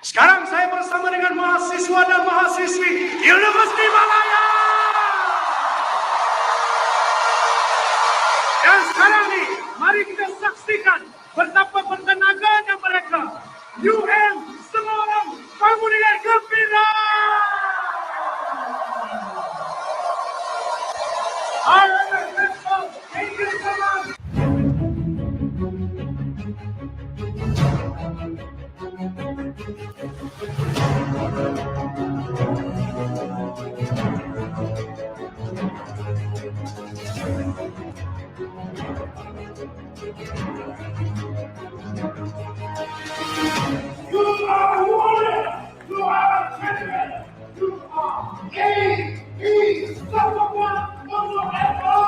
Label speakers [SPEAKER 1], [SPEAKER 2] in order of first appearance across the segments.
[SPEAKER 1] Sekarang saya bersama dengan mahasiswa dan mahasiswi Universiti Malaya. Dan sekarang nih, mari kita saksikan betapa bertenaganya mereka. UM, semua orang bangun dengan gembira. You are warrior. You are champion. You are unstoppable forever.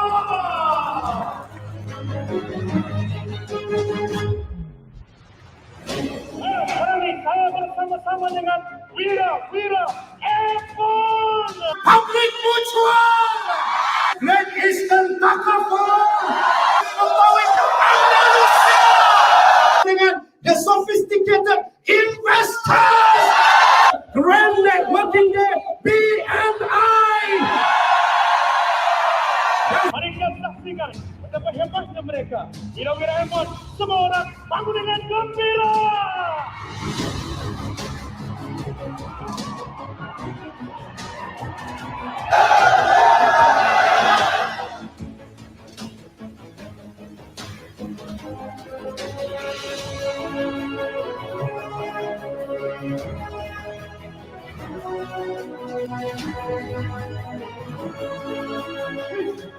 [SPEAKER 1] Sekarang ini saya bersama-sama dengan Wira Airborne. Public Mutual. Great Eastern Takaful. Membawa ke Andalusia. Dengan the sophisticated investors. Grand Networking Day BNI. Mari kita saksikan betapa hebatnya mereka. Wira Airborne, semua orang bangun dengan gembira.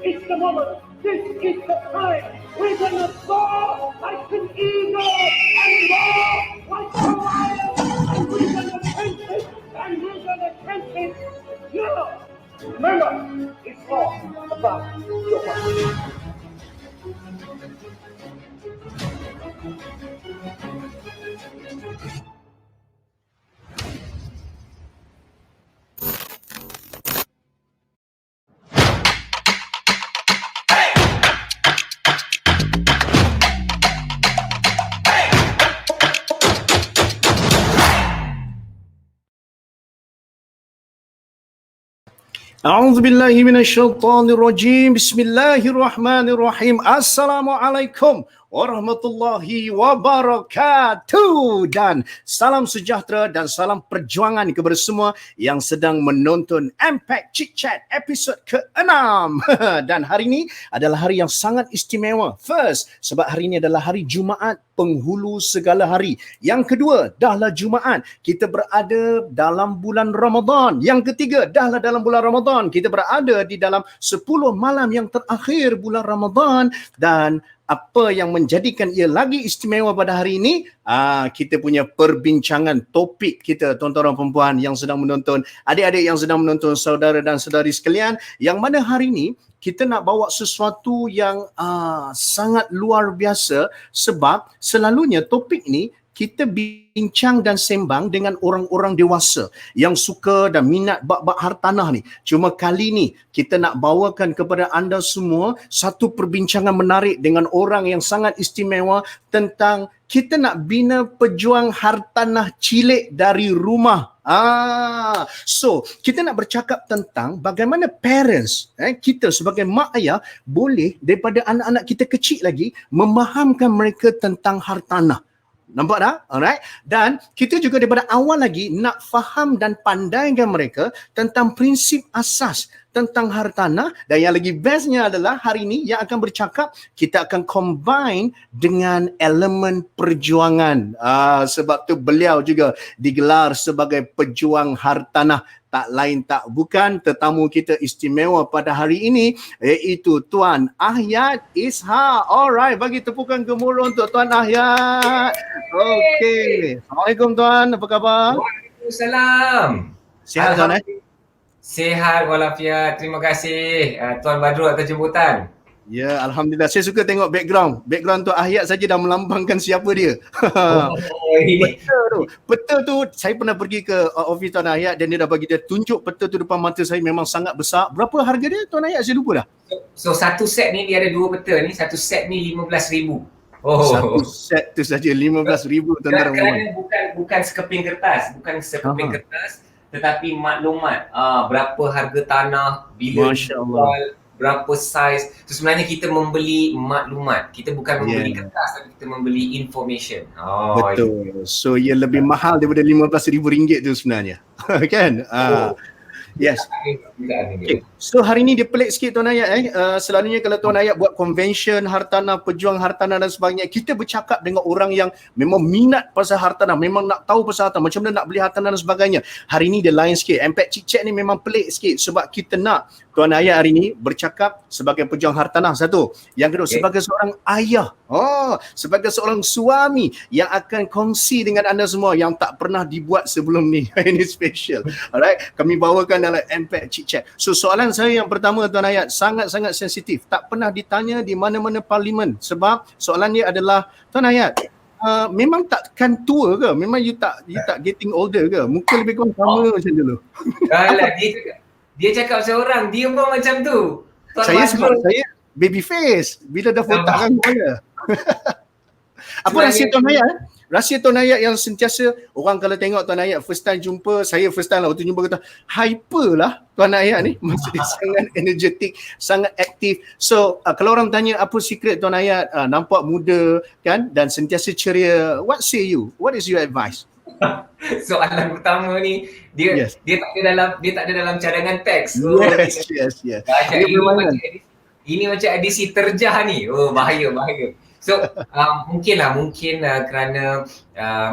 [SPEAKER 1] This is the moment. This is the time. We're gonna soar like an eagle and roar like a lion. And we're gonna take it. And we're gonna take it. Yeah. Remember, it's all about your body. A'udzubillahi minasyaitonirrajim. Bismillahirrahmanirrahim. Assalamualaikum warahmatullahi wabarakatuh. Dan salam sejahtera dan salam perjuangan kepada semua yang sedang menonton Impact Chit Chat episod ke-6. Dan hari ini adalah hari yang sangat istimewa. First, sebab hari ini adalah hari Jumaat, penghulu segala hari. Yang kedua, dahlah Jumaat, kita berada dalam bulan Ramadan. Yang ketiga, dahlah dalam bulan Ramadan, kita berada di dalam 10 malam yang terakhir bulan Ramadan. Dan apa yang menjadikan ia lagi istimewa pada hari ini, kita punya perbincangan topik kita, tuan-tuan dan perempuan yang sedang menonton, adik-adik yang sedang menonton, saudara dan saudari sekalian, yang mana hari ini kita nak bawa sesuatu yang sangat luar biasa, sebab selalunya topik ni kita bincang dan sembang dengan orang-orang dewasa yang suka dan minat bab-bab hartanah ni. Cuma kali ni kita nak bawakan kepada anda semua satu perbincangan menarik dengan orang yang sangat istimewa tentang kita nak bina pejuang hartanah cilik dari rumah. So kita nak bercakap tentang bagaimana parents, kita sebagai mak ayah boleh daripada anak-anak kita kecil lagi memahamkan mereka tentang hartanah. Nampak tak? Alright. Dan kita juga daripada awal lagi nak faham dan pandaikan mereka tentang prinsip asas tentang hartanah. Dan yang lagi bestnya adalah hari ini yang akan bercakap, kita akan combine dengan elemen perjuangan. Sebab tu beliau juga digelar sebagai pejuang hartanah. Tak lain tak bukan tetamu kita istimewa pada hari ini, iaitu Tuan Ahyat Ishak. Alright, bagi tepukan gemuruh untuk Tuan Ahyat. Okey. Assalamualaikum Tuan, apa khabar?
[SPEAKER 2] Waalaikumsalam.
[SPEAKER 1] Sihat Tuan?
[SPEAKER 2] Sihat walafiat. Terima kasih Tuan Badrul atas jemputan.
[SPEAKER 1] Ya, Alhamdulillah. Saya suka tengok background. Background tu Ahyat saja dah melambangkan siapa dia. Peta tu, saya pernah pergi ke office Tuan Ahyat dan dia dah bagi dia tunjuk peta tu depan mata saya, memang sangat besar. Berapa harga dia Tuan Ahyat? Saya lupa dah.
[SPEAKER 2] So satu set ni dia ada dua peta ni. Satu set ni RM15,000.
[SPEAKER 1] Satu set tu saja RM15,000 tuan-tuan.
[SPEAKER 2] Kerana bukan sekeping kertas. Bukan sekeping kertas. Tetapi maklumat. Berapa harga tanah, bila dijual, berapa saiz. So sebenarnya kita membeli maklumat. Kita bukan membeli kertas, tapi kita membeli information.
[SPEAKER 1] Betul. So ia lebih mahal daripada RM15,000 tu sebenarnya. Kan? Yes. Okay. So hari ni dia pelik sikit Tuan Ahyat. Selalunya kalau Tuan Ahyat buat convention hartanah, pejuang hartanah dan sebagainya, kita bercakap dengan orang yang memang minat pasal hartanah, memang nak tahu pasal hartanah, macam mana nak beli hartanah dan sebagainya. Hari ni dia lain sikit. Impact Chit Chat ni memang pelik sikit sebab kita nak Tuan Ahyat hari ni bercakap sebagai pejuang hartanah, satu. Yang kedua, sebagai seorang ayah. Sebagai seorang suami yang akan kongsi dengan anda semua yang tak pernah dibuat sebelum ni. Ini special. Alright, kami bawakan dalam Impact Chit Chat. So soalan saya yang pertama Tuan Ahyat sangat-sangat sensitif. Tak pernah ditanya di mana-mana parlimen sebab soalan dia adalah, Tuan Ahyat, memang takkan tua ke? Memang you tak getting older ke? Muka lebih kurang sama macam dulu.
[SPEAKER 2] Dia cakap seorang, dia pun macam tu.
[SPEAKER 1] Saya baby face bila dah botakkan kepala. Apa rahsia Tuan Ahyat? Rahsia Tuan Ahyat yang sentiasa orang kalau tengok Tuan Ahyat first time jumpa, saya first time lah waktu jumpa kata hyper lah Tuan Ahyat ni. Maksudnya sangat energetik, sangat aktif. So kalau orang tanya apa secret Tuan Ahyat, nampak muda kan dan sentiasa ceria, what say you? What is your advice?
[SPEAKER 2] Soalan pertama ni dia tak ada dalam cadangan teks.
[SPEAKER 1] Yes.
[SPEAKER 2] Ini macam edisi terjah ni. Bahaya. So mungkin kerana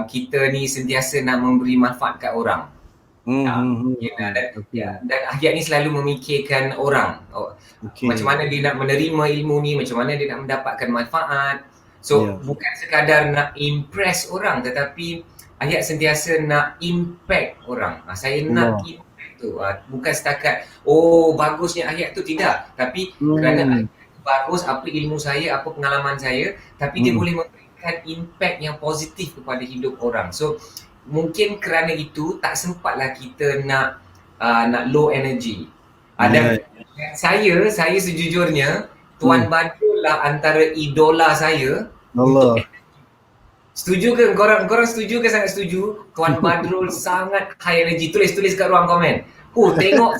[SPEAKER 2] kita ni sentiasa nak memberi manfaat kat orang. Dan Ahyat ni selalu memikirkan orang. Macam mana dia nak menerima ilmu ni, macam mana dia nak mendapatkan manfaat. So bukan sekadar nak impress orang, tetapi Ahyat sentiasa nak impact orang. Saya nak impact tu. Bukan setakat bagusnya Ahyat tu, tidak. Tapi kerana Ahyat bagus, apa ilmu saya, apa pengalaman saya, tapi dia boleh memberikan impact yang positif kepada hidup orang. So mungkin kerana itu tak sempatlah kita nak low energy. Dan saya sejujurnya Tuan Badrul lah antara idola saya. Allah. Setuju ke? Korang setuju ke? Sangat setuju. Tuan Badrul sangat high energy. Tulis kat ruang komen. Tengok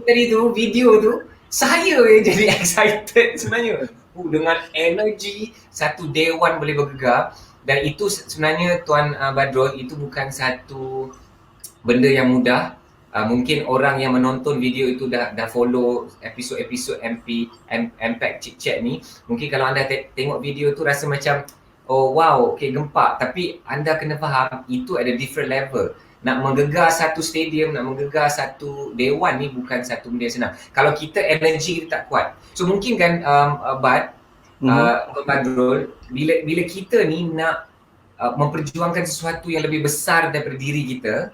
[SPEAKER 2] tadi tu, video tu, saya yang jadi excited sebenarnya. Dengan energy, satu dewan boleh bergegar. Dan itu sebenarnya Tuan Badrul, itu bukan satu benda yang mudah. Mungkin orang yang menonton video itu dah follow episod-episod Impact Chit Chat ni. Mungkin kalau anda tengok video tu rasa macam gempak. Tapi anda kena faham, itu ada different level. Nak menggegar satu stadium, nak menggegar satu dewan ni bukan satu benda yang senang. Kalau kita energy kita tak kuat. So mungkin kan Badrul, bila kita ni nak memperjuangkan sesuatu yang lebih besar daripada diri kita,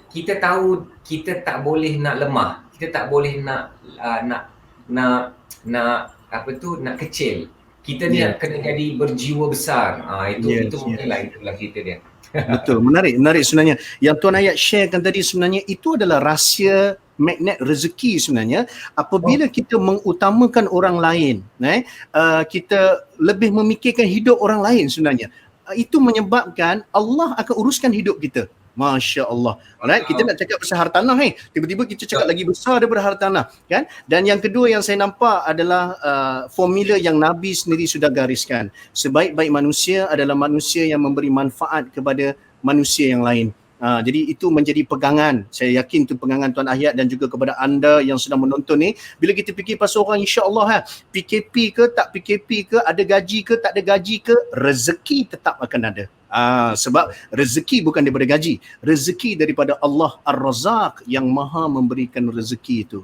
[SPEAKER 2] kita tahu kita tak boleh nak lemah. Kita tak boleh nak kecil. Kita ni kena jadi berjiwa besar. Itu mungkinlah itulah kita dia.
[SPEAKER 1] Betul, menarik sebenarnya. Yang Tuan Ayat sharekan tadi sebenarnya itu adalah rahsia magnet rezeki sebenarnya. Apabila kita mengutamakan orang lain, kita lebih memikirkan hidup orang lain sebenarnya. Itu menyebabkan Allah akan uruskan hidup kita. Masya Allah. Alright, kita nak cakap pasal hartanah tiba-tiba kita cakap lagi besar daripada hartanah, kan? Dan yang kedua yang saya nampak adalah formula yang Nabi sendiri sudah gariskan. Sebaik-baik manusia adalah manusia yang memberi manfaat kepada manusia yang lain. Jadi itu menjadi pegangan. Saya yakin itu pegangan Tuan Ahyat dan juga kepada anda yang sedang menonton ni. Bila kita fikir pasal orang, insya-Allah PKP ke tak PKP ke, ada gaji ke tak ada gaji ke, rezeki tetap akan ada. Sebab rezeki bukan daripada gaji, rezeki daripada Allah Ar-Razzaq yang maha memberikan rezeki itu.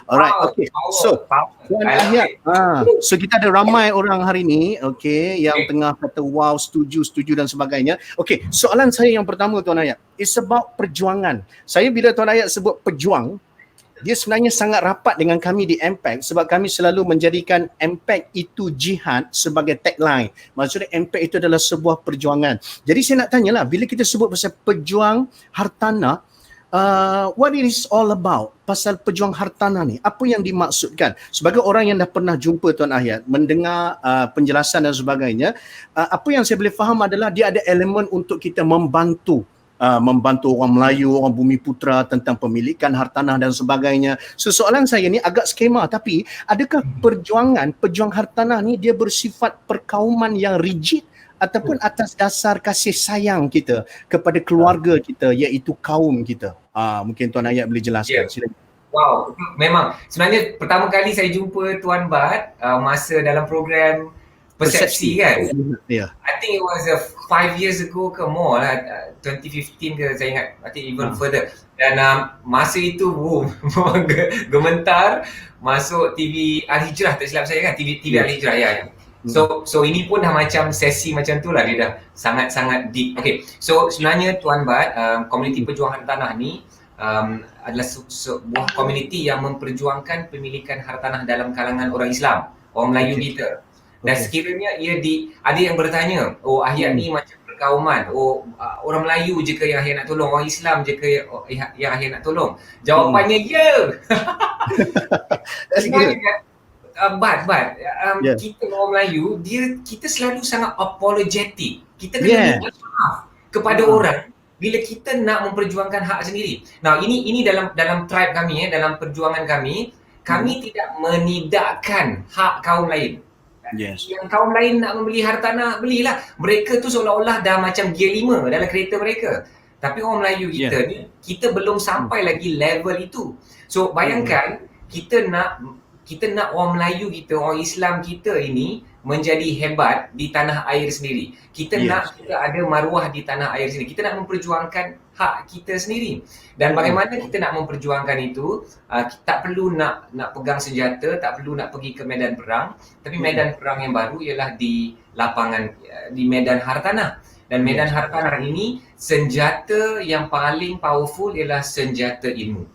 [SPEAKER 1] Alright, okay. So Tuan Ahyat, so kita ada ramai orang hari ni, yang tengah kata wow, setuju dan sebagainya. Okay, soalan saya yang pertama Tuan Ahyat, it's about perjuangan. Saya bila Tuan Ahyat sebut pejuang, dia sebenarnya sangat rapat dengan kami di Impact sebab kami selalu menjadikan Impact itu jihad sebagai tagline. Maksudnya Impact itu adalah sebuah perjuangan. Jadi saya nak tanyalah, bila kita sebut pasal pejuang hartanah, what it is all about? Pasal pejuang hartanah ni, apa yang dimaksudkan? Sebagai orang yang dah pernah jumpa Tuan Ahyat, mendengar penjelasan dan sebagainya, apa yang saya boleh faham adalah dia ada elemen untuk kita membantu orang Melayu, orang Bumi Putra tentang pemilikan hartanah dan sebagainya. So soalan saya ni agak skema, tapi adakah pejuang hartanah ni dia bersifat perkauman yang rigid ataupun atas dasar kasih sayang kita kepada keluarga kita, iaitu kaum kita? Mungkin Tuan Ayat boleh jelaskan. Silakan.
[SPEAKER 2] Wow, memang sebenarnya pertama kali saya jumpa Tuan Bat masa dalam program Persepsi kan? I think it was 5 years ago ke more lah, 2015 ke saya ingat, I think even further. Dan masa itu gementar masuk TV Al-Hijrah, tak silap saya kan, TV Al-Hijrah ya. So ini pun dah macam sesi macam tu lah, dia dah sangat-sangat deep. Okay, so sebenarnya Tuan Bat, komuniti pejuang hartanah ni adalah sebuah komuniti yang memperjuangkan pemilikan hartanah dalam kalangan orang Islam, orang Melayu kita. Dan sekiranya ada yang bertanya, Ahyat ni macam perkauman, orang Melayu je ke yang Ahyat nak tolong, orang Islam je ke yang Ahyat nak tolong? Jawapannya kita orang Melayu, kita selalu sangat apologetic. Kita kena minta maaf kepada orang bila kita nak memperjuangkan hak sendiri. Nah, ini dalam tribe kami, dalam perjuangan kami tidak menidakkan hak kaum lain. Yang kaum lain nak membeli hartanah, belilah. Mereka tu seolah-olah dah macam gear 5 dalam kereta mereka. Tapi orang Melayu kita ni, kita belum sampai lagi level itu. So bayangkan kita nak orang Melayu kita, orang Islam kita ini menjadi hebat di tanah air sendiri. Kita nak kita ada maruah di tanah air sendiri. Kita nak memperjuangkan hak kita sendiri. Dan bagaimana kita nak memperjuangkan itu, tak perlu nak pegang senjata, tak perlu nak pergi ke medan perang, tapi medan perang yang baru ialah di lapangan, di medan hartanah. Dan medan hartanah ini, senjata yang paling powerful ialah senjata ilmu.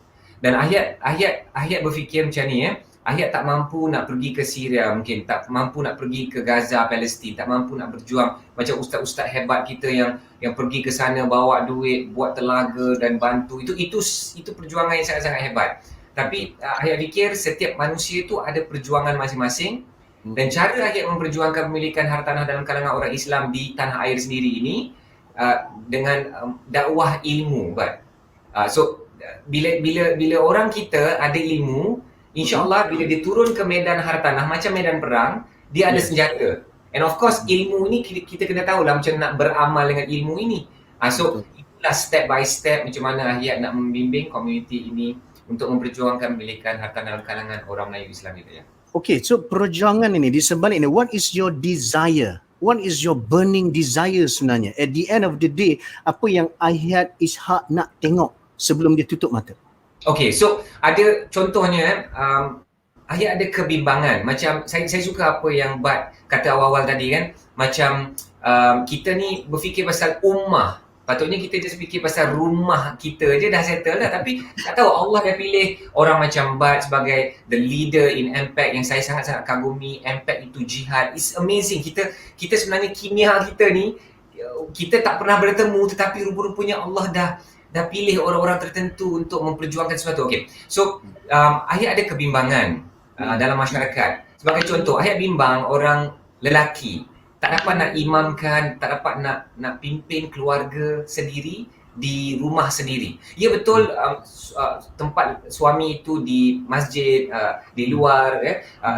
[SPEAKER 2] Dan Ahyat berfikir macam ni, Ahyat tak mampu nak pergi ke Syria, mungkin tak mampu nak pergi ke Gaza, Palestin, tak mampu nak berjuang macam ustaz-ustaz hebat kita yang pergi ke sana bawa duit, buat telaga dan bantu. Itu perjuangan yang sangat-sangat hebat. Tapi Ahyat fikir setiap manusia itu ada perjuangan masing-masing, dan cara Ahyat memperjuangkan pemilikan hartanah dalam kalangan orang Islam di tanah air sendiri ini dengan dakwah ilmu, kan? So bila orang kita ada ilmu, InsyaAllah bila dia turun ke medan hartanah macam medan perang, dia ada senjata. And of course ilmu ni kita kena tahu lah macam nak beramal dengan ilmu ini. So itulah step by step macam mana Ahyat nak membimbing komuniti ini untuk memperjuangkan pemilikan hartanah dalam kalangan orang Melayu Islam kita, ya. Okay,
[SPEAKER 1] so perjuangan ini di sebalik ini, what is your desire? What is your burning desire sebenarnya? At the end of the day, apa yang Ahyat Ishak nak tengok sebelum dia tutup mata?
[SPEAKER 2] Okay, so ada contohnya, Ahyat ada kebimbangan. Macam saya suka apa yang Bat kata awal-awal tadi kan. Macam kita ni berfikir pasal ummah, Patutnya kita just fikir pasal rumah kita je dah settle dah. Tapi tak tahu Allah dah pilih orang macam Bud sebagai the leader in Impact yang saya sangat-sangat kagumi. Impact itu jihad. It's amazing. Kita sebenarnya kimia kita ni, kita tak pernah bertemu tetapi rupa-rupanya Allah dah pilih orang-orang tertentu untuk memperjuangkan sesuatu. Okay. So, ayat ada kebimbangan dalam masyarakat. Sebagai contoh, ayat bimbang orang lelaki tak dapat nak imamkan, tak dapat nak pimpin keluarga sendiri di rumah sendiri. Ya betul, tempat suami itu di masjid, di luar,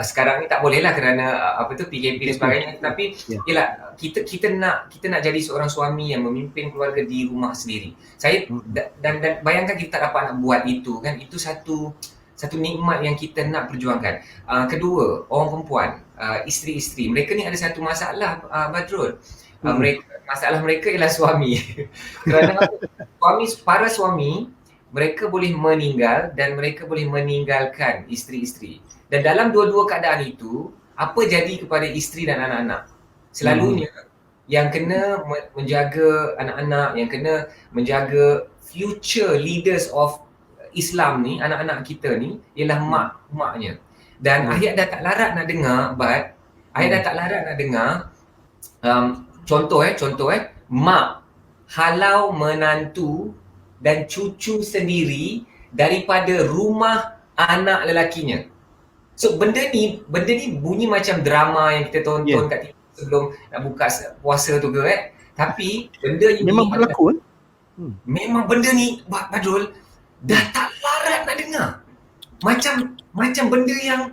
[SPEAKER 2] sekarang ni tak boleh lah kerana PKP dan sebagainya. Tapi yalah, kita nak jadi seorang suami yang memimpin keluarga di rumah sendiri. Saya dan bayangkan kita tak dapat nak buat itu kan, itu satu nikmat yang kita nak perjuangkan. Kedua, orang perempuan, isteri-isteri, mereka ni ada satu masalah, Badrul. Masalah mereka ialah suami. Kerana para suami, mereka boleh meninggal dan mereka boleh meninggalkan isteri-isteri. Dan dalam dua-dua keadaan itu, apa jadi kepada isteri dan anak-anak? Selalunya yang kena menjaga anak-anak, yang kena menjaga future leaders of Islam ni, anak-anak kita ni ialah mak-maknya. Dan ayat dah tak larat nak dengar, Bud. Ayat dah tak larat nak dengar contoh mak halau menantu dan cucu sendiri daripada rumah anak lelakinya. So benda ni bunyi macam drama yang kita tonton kat TV sebelum nak buka puasa tu ke Tapi benda ni
[SPEAKER 1] memang berlaku
[SPEAKER 2] memang benda ni Badrul dah tak larat nak dengar. Macam benda yang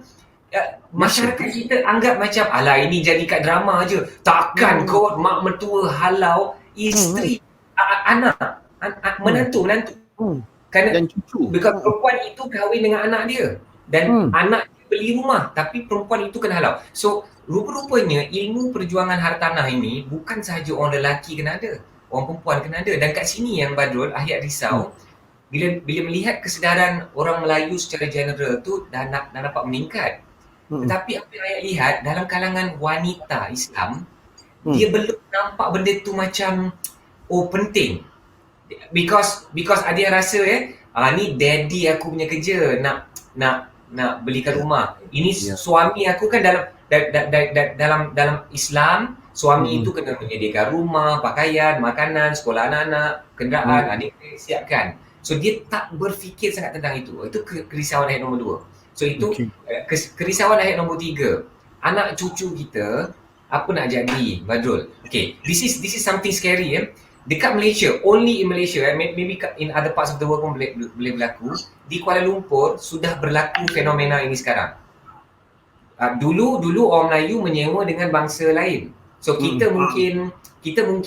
[SPEAKER 2] masyarakat kita anggap macam alah ini jadi kat drama je. Takkan kot mak mertua halau isteri, anak, menantu.
[SPEAKER 1] Dan cucu.
[SPEAKER 2] Because perempuan itu kahwin dengan anak dia dan anak dia beli rumah tapi perempuan itu kena halau. So rupa-rupanya ilmu perjuangan hartanah ini bukan sahaja orang lelaki kena ada, orang perempuan kena ada. Dan kat sini yang Badrul, ayat risau bila melihat kesedaran orang Melayu secara general tu dah dapat meningkat. Tetapi apa yang ayat lihat dalam kalangan wanita Islam, dia belum nampak benda tu macam penting. Because dia rasa ni daddy aku punya kerja nak belikan rumah. Ini suami aku kan dalam Islam, suami itu kena menyediakan rumah, pakaian, makanan, sekolah anak-anak, kenderaan, adik siapkan. So dia tak berfikir sangat tentang itu. Itu kerisauan ayat nombor 2. So itu kerisauan ayat nombor 3. Anak cucu kita apa nak jadi, Badrul? Okay, this is something scary Dekat Malaysia, only in Malaysia, maybe in other parts of the world pun boleh berlaku. Di Kuala Lumpur sudah berlaku fenomena ini sekarang. Dulu orang Melayu menyewa dengan bangsa lain. So kita mungkin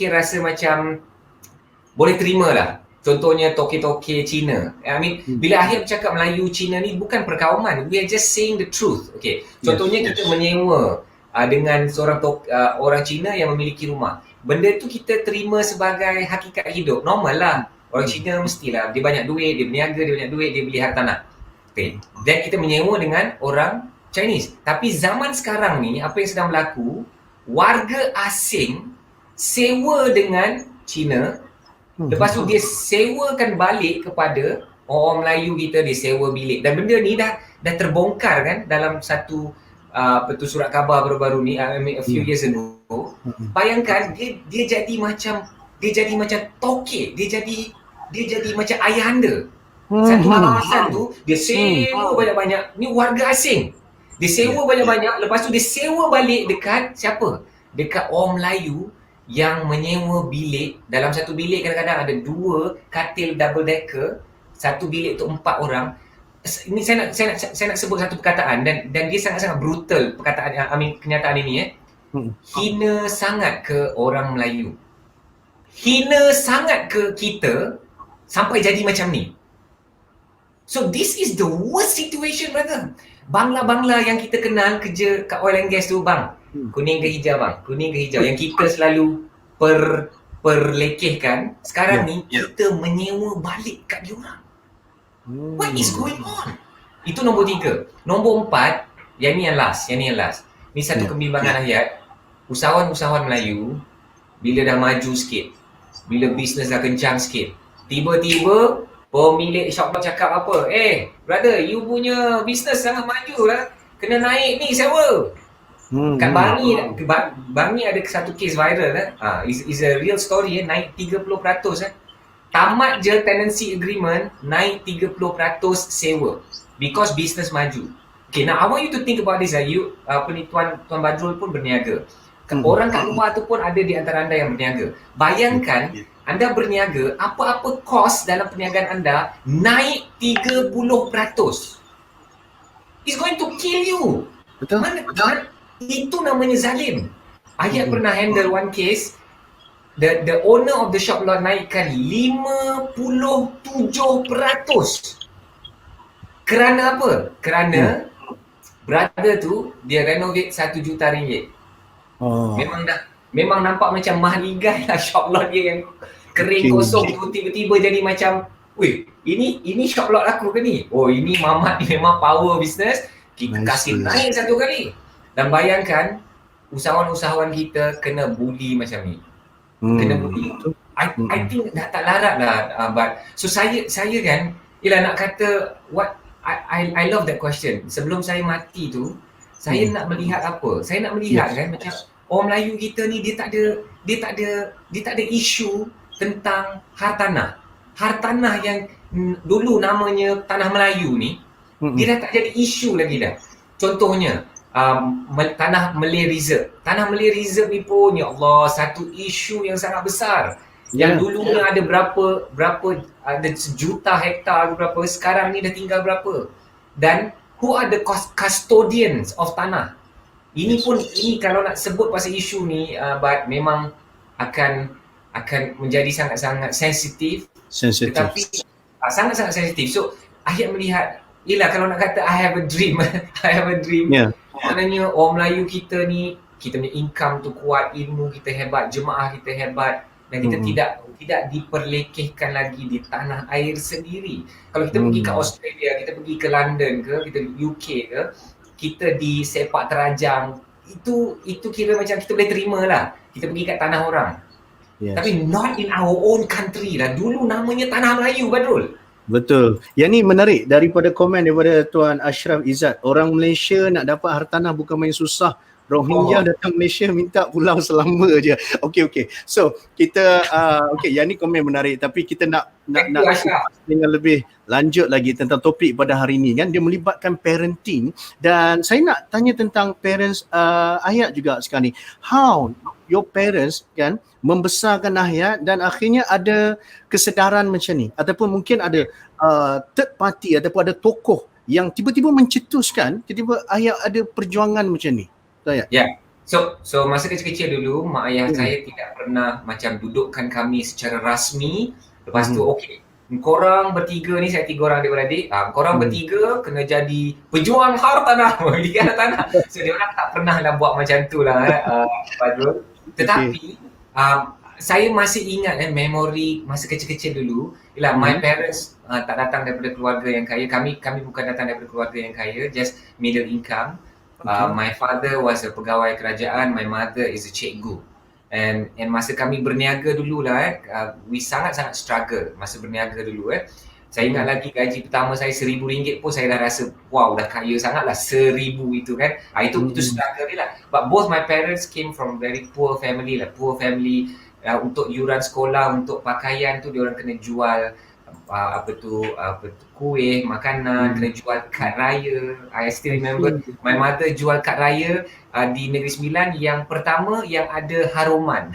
[SPEAKER 2] rasa macam boleh terima lah. Contohnya toke-toke Cina. Bila akhir bercakap Melayu Cina ni bukan perkauman. We are just saying the truth. Okay. Contohnya kita menyewa dengan seorang orang Cina yang memiliki rumah. Benda tu kita terima sebagai hakikat hidup. Normal lah. Orang Cina mestilah dia banyak duit, dia berniaga, dia banyak duit, dia beli hartanah. Okay. Dan kita menyewa dengan orang Chinese. Tapi zaman sekarang ni apa yang sedang berlaku, warga asing sewa dengan Cina. Lepas tu dia sewakan balik kepada orang Melayu kita, dia sewa bilik. Dan benda ni dah terbongkar kan dalam satu surat khabar baru-baru ni, a few years ago. Bayangkan dia jadi macam toke, dia jadi macam ayahanda. Satu kawasan tu dia sewa banyak-banyak. Ni warga asing. Dia sewa banyak-banyak, lepas tu dia sewa balik dekat siapa? Dekat orang Melayu yang menyewa bilik. Dalam satu bilik kadang-kadang ada 2 katil double decker. Satu bilik tu 4 orang. Ini saya nak sebut satu perkataan dan dia sangat-sangat brutal kenyataan ini Hina sangat ke orang Melayu. Hina sangat ke kita sampai jadi macam ni. So this is the worst situation, brother. Bangla-bangla yang kita kenal kerja kat oil and gas tu, bang. Kuning ke hijau, bang? Kuning ke hijau. Yang kita selalu perlekehkan. Sekarang ni kita menyewa balik kat diorang. What is going on? Itu nombor 3. Nombor 4, yang ni yang last. Ni satu kebimbangan ayat. Usahawan-usahawan Melayu bila dah maju sikit, bila bisnes dah kencang sikit. Tiba-tiba pemilik shop cakap apa? Brother, you punya bisnes sangat maju lah. Kena naik ni sewa. Kat Bangi ada satu case viral is a real story naik 30%. Tamat je tenancy agreement, naik 30% sewa because business maju. Okay, now I want you to think about this. You Tuan Badrul pun berniaga. Orang kat luar tu pun ada di antara anda yang berniaga. Bayangkan anda berniaga, apa-apa kos dalam perniagaan anda naik 30%. It's going to kill you.
[SPEAKER 1] Betul.
[SPEAKER 2] Itu namanya zalim. Ayat pernah handle one case, the owner of the shop lot naikkan 57%. Kerana apa? Kerana brother tu dia renovate 1 juta ringgit. Memang nampak macam mahligai lah shop lot dia yang kering kosong tu tiba-tiba jadi macam, weh, ini shop lot aku ke ni? Oh, ini Mamat ni memang power business. Kita kasih naik satu kali. Dan bayangkan usahawan-usahawan kita kena bully macam ni. Kena bully. I think dah tak larat lah. But so saya kan, nak kata what I love that question. Sebelum saya mati tu, saya nak melihat apa? Saya nak melihat kan macam orang Melayu kita ni dia tak ada isu tentang hartanah. Hartanah yang dulu namanya tanah Melayu ni, dia dah tak jadi isu lagi dah. Contohnya tanah Malay Reserve. Tanah Malay Reserve ni pun, ya Allah, satu isu yang sangat besar. Yang dulunya ada berapa ada 1 juta hektar berapa, sekarang ni dah tinggal berapa. Dan who are the custodians of tanah? Ini pun, ini kalau nak sebut pasal isu ni, but memang akan menjadi sangat-sangat sensitif. Tetapi sangat-sangat sensitif. So ayat melihat, kalau nak kata I have a dream, maknanya orang Melayu kita ni, kita punya income tu kuat, ilmu kita hebat, jemaah kita hebat, dan kita tidak diperlekehkan lagi di tanah air sendiri. Kalau kita pergi ke Australia, kita pergi ke London ke, kita UK ke, kita disepak terajang, itu kira macam kita boleh terima lah. Kita pergi kat tanah orang. Tapi not in our own country lah. Dulu namanya tanah Melayu, Badrul.
[SPEAKER 1] Betul. Yang ni menarik daripada komen daripada Tuan Ashraf Izzat. Orang Malaysia nak dapat hartanah bukan main susah. Rohingya datang Malaysia minta pulau selamba je. Okey. So, kita yang ni komen menarik, tapi kita nak dengan lebih lanjut lagi tentang topik pada hari ini kan, dia melibatkan parenting, dan saya nak tanya tentang parents Ayat juga sekarang ni. How your parents kan membesarkan Ayat dan akhirnya ada kesedaran macam ni, ataupun mungkin ada third party ataupun ada tokoh yang tiba-tiba mencetuskan, tiba-tiba Ayat ada perjuangan macam ni.
[SPEAKER 2] Ya. So masa kecil-kecil dulu, mak ayah saya tidak pernah macam dudukkan kami secara rasmi. Lepas tu korang bertiga ni, saya 3 orang adik-beradik, korang bertiga kena jadi pejuang hartanah, milikan tanah. So dia orang tak pernah lah buat macam tu lah Badrul. Tetapi saya masih ingat memori masa kecil-kecil dulu. My parents tak datang daripada keluarga yang kaya. Kami bukan datang daripada keluarga yang kaya, just middle income. My father was a pegawai kerajaan, my mother is a cikgu. And masa kami berniaga dulu lah we sangat-sangat struggle masa berniaga dulu Saya ingat lagi gaji pertama saya RM1,000 pun saya dah rasa wow, dah kaya sangat lah, 1,000 itu kan. Itu struggle dia lah. But both my parents came from very poor family lah. Poor family, untuk yuran sekolah, untuk pakaian tu diorang kena jual kuih, makanan, kena jual kad raya. I still remember my mother jual kad raya di Negeri Sembilan yang pertama yang ada haruman.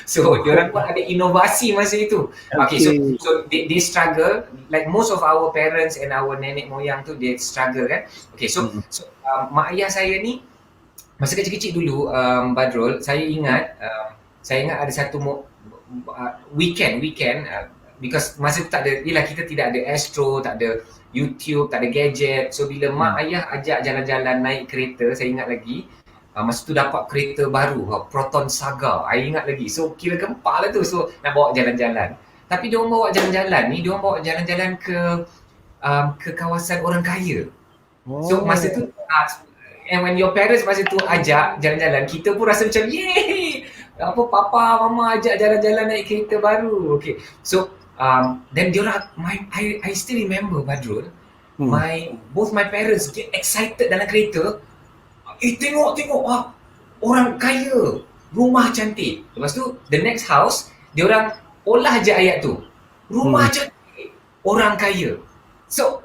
[SPEAKER 2] So diorang pun ada inovasi masa itu. Okay, so they struggle like most of our parents and our nenek moyang tu, they struggle kan. Okay, so mak ayah saya ni masa kecil-kecil dulu, Badrul, saya ingat ada satu weekend because masa tu tak ada, kita tidak ada Astro, tak ada YouTube, tak ada gadget. So bila mak ayah ajak jalan-jalan naik kereta, saya ingat lagi, masa tu dapat kereta baru, Proton Saga, saya ingat lagi. So kira gempar lah tu, so nak bawa jalan-jalan. Tapi diorang bawa jalan-jalan ni, diorang bawa jalan-jalan ke kawasan orang kaya. So masa tu, and when your parents masa tu ajak jalan-jalan, kita pun rasa macam, yay! apa papa mama ajak jalan-jalan naik kereta baru. Okay. So then diorang I still remember Badrul, both my parents get excited dalam kereta. Tengok orang kaya, rumah cantik. Lepas tu the next house diorang olah je ayat tu. Rumah cantik, orang kaya. So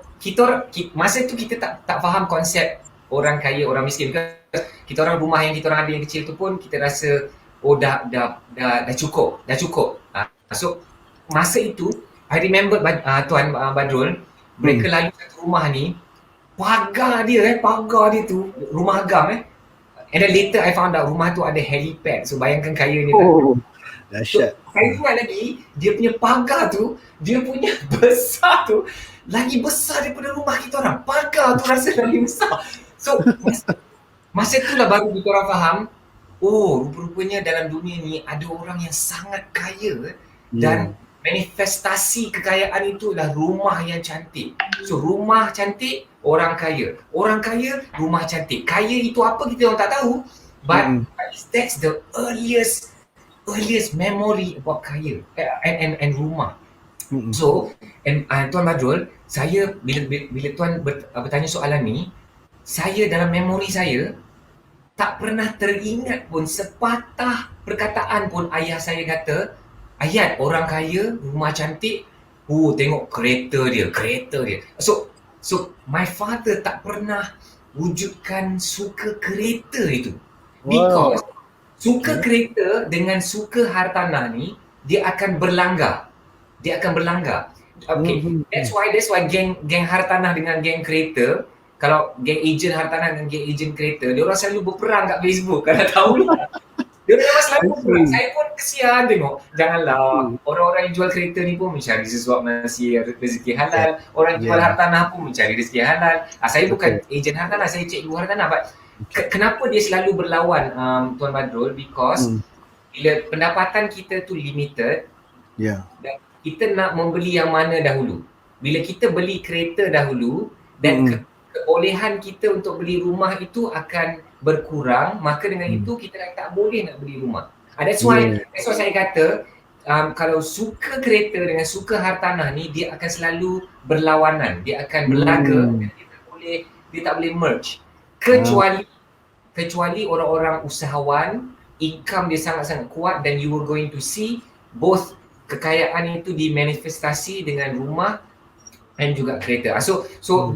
[SPEAKER 2] masa tu kita tak faham konsep orang kaya, orang miskin. Kita orang rumah yang kita orang ada yang kecil tu pun kita rasa dah cukup. So masa itu I remember Tuan Badrul, mereka lalu satu rumah ni, pagar dia tu rumah agam and then later I found out rumah tu ada helipad. So bayangkan kaya ni.
[SPEAKER 1] Dahsyat.
[SPEAKER 2] So, saya ingat lagi dia punya pagar tu, dia punya besar tu lagi besar daripada rumah kita orang. Pagar tu rasa lagi besar. So masa itulah baru kita orang faham, rupa-rupanya dalam dunia ni ada orang yang sangat kaya dan manifestasi kekayaan itu adalah rumah yang cantik. So rumah cantik, orang kaya. Orang kaya, rumah cantik. Kaya itu apa kita orang tak tahu, but that's the earliest memory about kaya and rumah. So Tuan Badrul, saya bila Tuan bertanya soalan ni, saya dalam memori saya tak pernah teringat pun sepatah perkataan pun ayah saya kata, Ayat, orang kaya, rumah cantik, tengok kereta dia. So my father tak pernah wujudkan suka kereta itu. Because suka kereta dengan suka hartanah ni, dia akan berlanggar. Okay, that's why geng hartanah dengan geng kereta, kalau geng ejen hartanah dengan geng ejen kereta, dia orang selalu berperang kat Facebook, kalau tahu lah. Dia memang selalu berperang. Saya pun kesian tengok. Janganlah, orang-orang yang jual kereta ni pun mencari sesuatu rezeki halal. Orang yang jual hartanah pun mencari rezeki halal. Saya bukan ejen hartanah, saya cik dua hartanah. But kenapa dia selalu berlawan, Tuan Badrul? Because bila pendapatan kita tu limited, dan kita nak membeli yang mana dahulu. Bila kita beli kereta dahulu dan keolehan kita untuk beli rumah itu akan berkurang, maka dengan itu kita tak boleh nak beli rumah. That's why saya kata, kalau suka kereta dengan suka hartanah ni, dia akan selalu berlawanan, dia akan berlaga, dan dia tak boleh merge. Kecuali orang-orang usahawan, income dia sangat-sangat kuat, dan you were going to see both kekayaan itu dimanifestasi dengan rumah dan juga kereta. So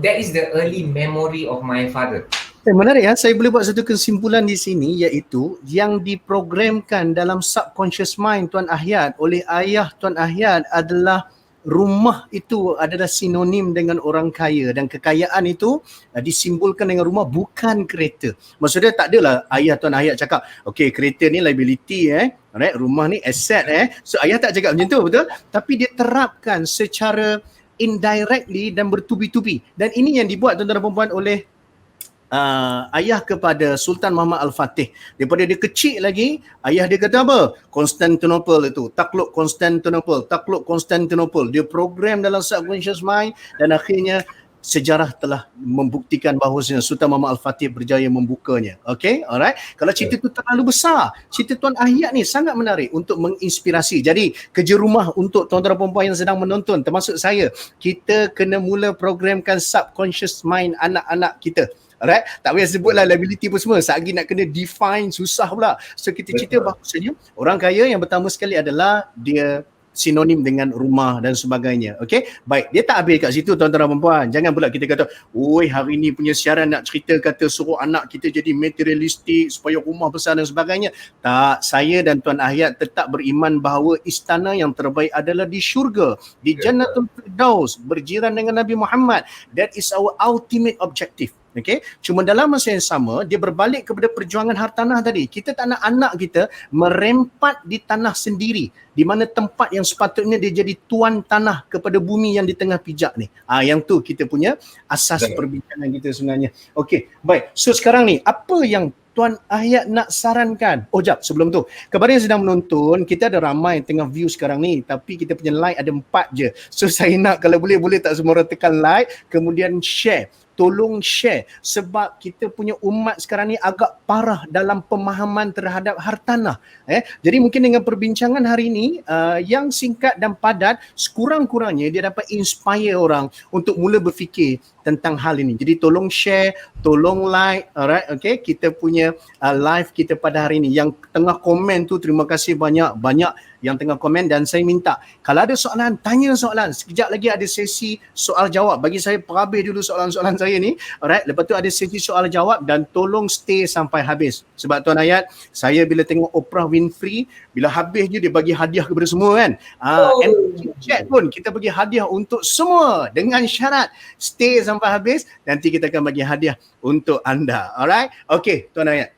[SPEAKER 2] that is the early memory of my father.
[SPEAKER 1] Menarik ya, saya boleh buat satu kesimpulan di sini, iaitu yang diprogramkan dalam subconscious mind Tuan Ahyat oleh ayah Tuan Ahyat adalah rumah itu adalah sinonim dengan orang kaya, dan kekayaan itu disimbolkan dengan rumah, bukan kereta. Maksudnya tak adalah ayah Tuan Ahyat cakap, okay, kereta ni liability, alright, rumah ni asset. So ayah tak cakap macam tu, betul? Tapi dia terapkan secara indirectly dan bertubi-tubi. Dan ini yang dibuat tuan-tuan dan puan-puan oleh ayah kepada Sultan Muhammad Al-Fatih. Daripada dia kecil lagi, ayah dia kata apa? Constantinople itu, takluk Constantinople. Dia program dalam subconscious mind, dan akhirnya sejarah telah membuktikan bahawasanya Sultan Muhammad Al-Fatih berjaya membukanya. Okay, alright. Kalau cerita tu terlalu besar, cerita Tuan Ahyat ni sangat menarik untuk menginspirasi. Jadi kerja rumah untuk tuan-tuan dan puan-puan yang sedang menonton, termasuk saya, kita kena mula programkan subconscious mind anak-anak kita. Alright, tak payah sebutlah liability pun semua. Satgi nak kena define susah pula. So kita cerita bahawasanya orang kaya yang pertama sekali adalah dia sinonim dengan rumah dan sebagainya. Okay, baik, dia tak habis kat situ tuan-tuan dan puan-puan. Jangan pula kita kata, oi hari ni punya siaran nak cerita kata suruh anak kita jadi materialistik supaya rumah besar dan sebagainya. Tak, saya dan Tuan Ahyat tetap beriman bahawa istana yang terbaik adalah di syurga, di Jannatul Firdaus, berjiran dengan Nabi Muhammad. That is our ultimate objective. Okay, cuma dalam masa yang sama dia berbalik kepada perjuangan hartanah tadi. Kita tak nak anak kita merempat di tanah sendiri, di mana tempat yang sepatutnya dia jadi tuan tanah kepada bumi yang di tengah pijak ni. Yang tu kita punya asas perbincangan kita sebenarnya. Okay, baik. So sekarang ni apa yang Tuan Ahyat nak sarankan? Jap, sebelum tu, kepada yang sedang menonton, kita ada ramai tengah view sekarang ni, tapi kita punya like ada 4 je. So saya nak, kalau boleh tak semua orang tekan like, kemudian share. tolong share sebab kita punya umat sekarang ni agak parah dalam pemahaman terhadap hartanah. Jadi mungkin dengan perbincangan hari ini yang singkat dan padat, sekurang-kurangnya dia dapat inspire orang untuk mula berfikir tentang hal ini. Jadi tolong share, tolong like, alright, okay, kita punya live kita pada hari ini. Yang tengah komen tu terima kasih banyak yang tengah komen, dan saya minta kalau ada soalan, tanya soalan. Sekejap lagi ada sesi soal jawab. Bagi saya perhabis dulu soalan-soalan saya ni, alright, lepas tu ada sesi soal jawab, dan tolong stay sampai habis. Sebab Tuan Ayat, saya bila tengok Oprah Winfrey, bila habis je dia bagi hadiah kepada semua kan. And chat pun kita bagi hadiah untuk semua dengan syarat stay sampai habis, nanti kita akan bagi hadiah untuk anda. Alright? Okay, Tuan Ayat.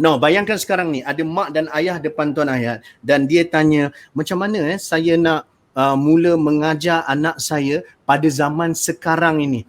[SPEAKER 1] No, bayangkan sekarang ni ada mak dan ayah depan Tuan Ayat dan dia tanya, macam mana saya nak mula mengajar anak saya pada zaman sekarang ini.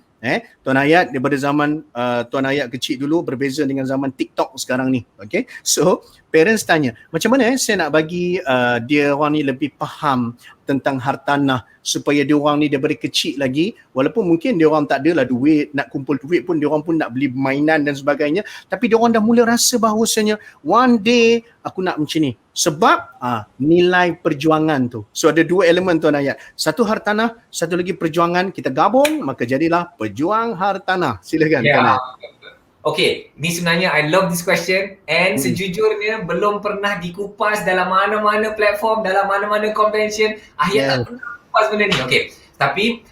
[SPEAKER 1] Tuan Ayat daripada zaman Tuan Ayat kecil dulu berbeza dengan zaman TikTok sekarang ni. Okay, so parents tanya, macam mana saya nak bagi dia orang ni lebih faham tentang hartanah supaya dia orang ni daripada kecil lagi, walaupun mungkin dia orang tak adalah duit, nak kumpul duit pun dia orang pun nak beli mainan dan sebagainya, tapi dia orang dah mula rasa bahawasanya one day aku nak macam ni. Sebab nilai perjuangan tu. So ada dua elemen Tuan Ayat. Satu hartanah, satu lagi perjuangan. Kita gabung maka jadilah pejuang hartanah. Silakan Tuan Ayat.
[SPEAKER 2] Okay, ni sebenarnya I love this question and sejujurnya belum pernah dikupas dalam mana-mana platform, dalam mana-mana convention. Ayat tak pernah kupas benda ni. Okay, tapi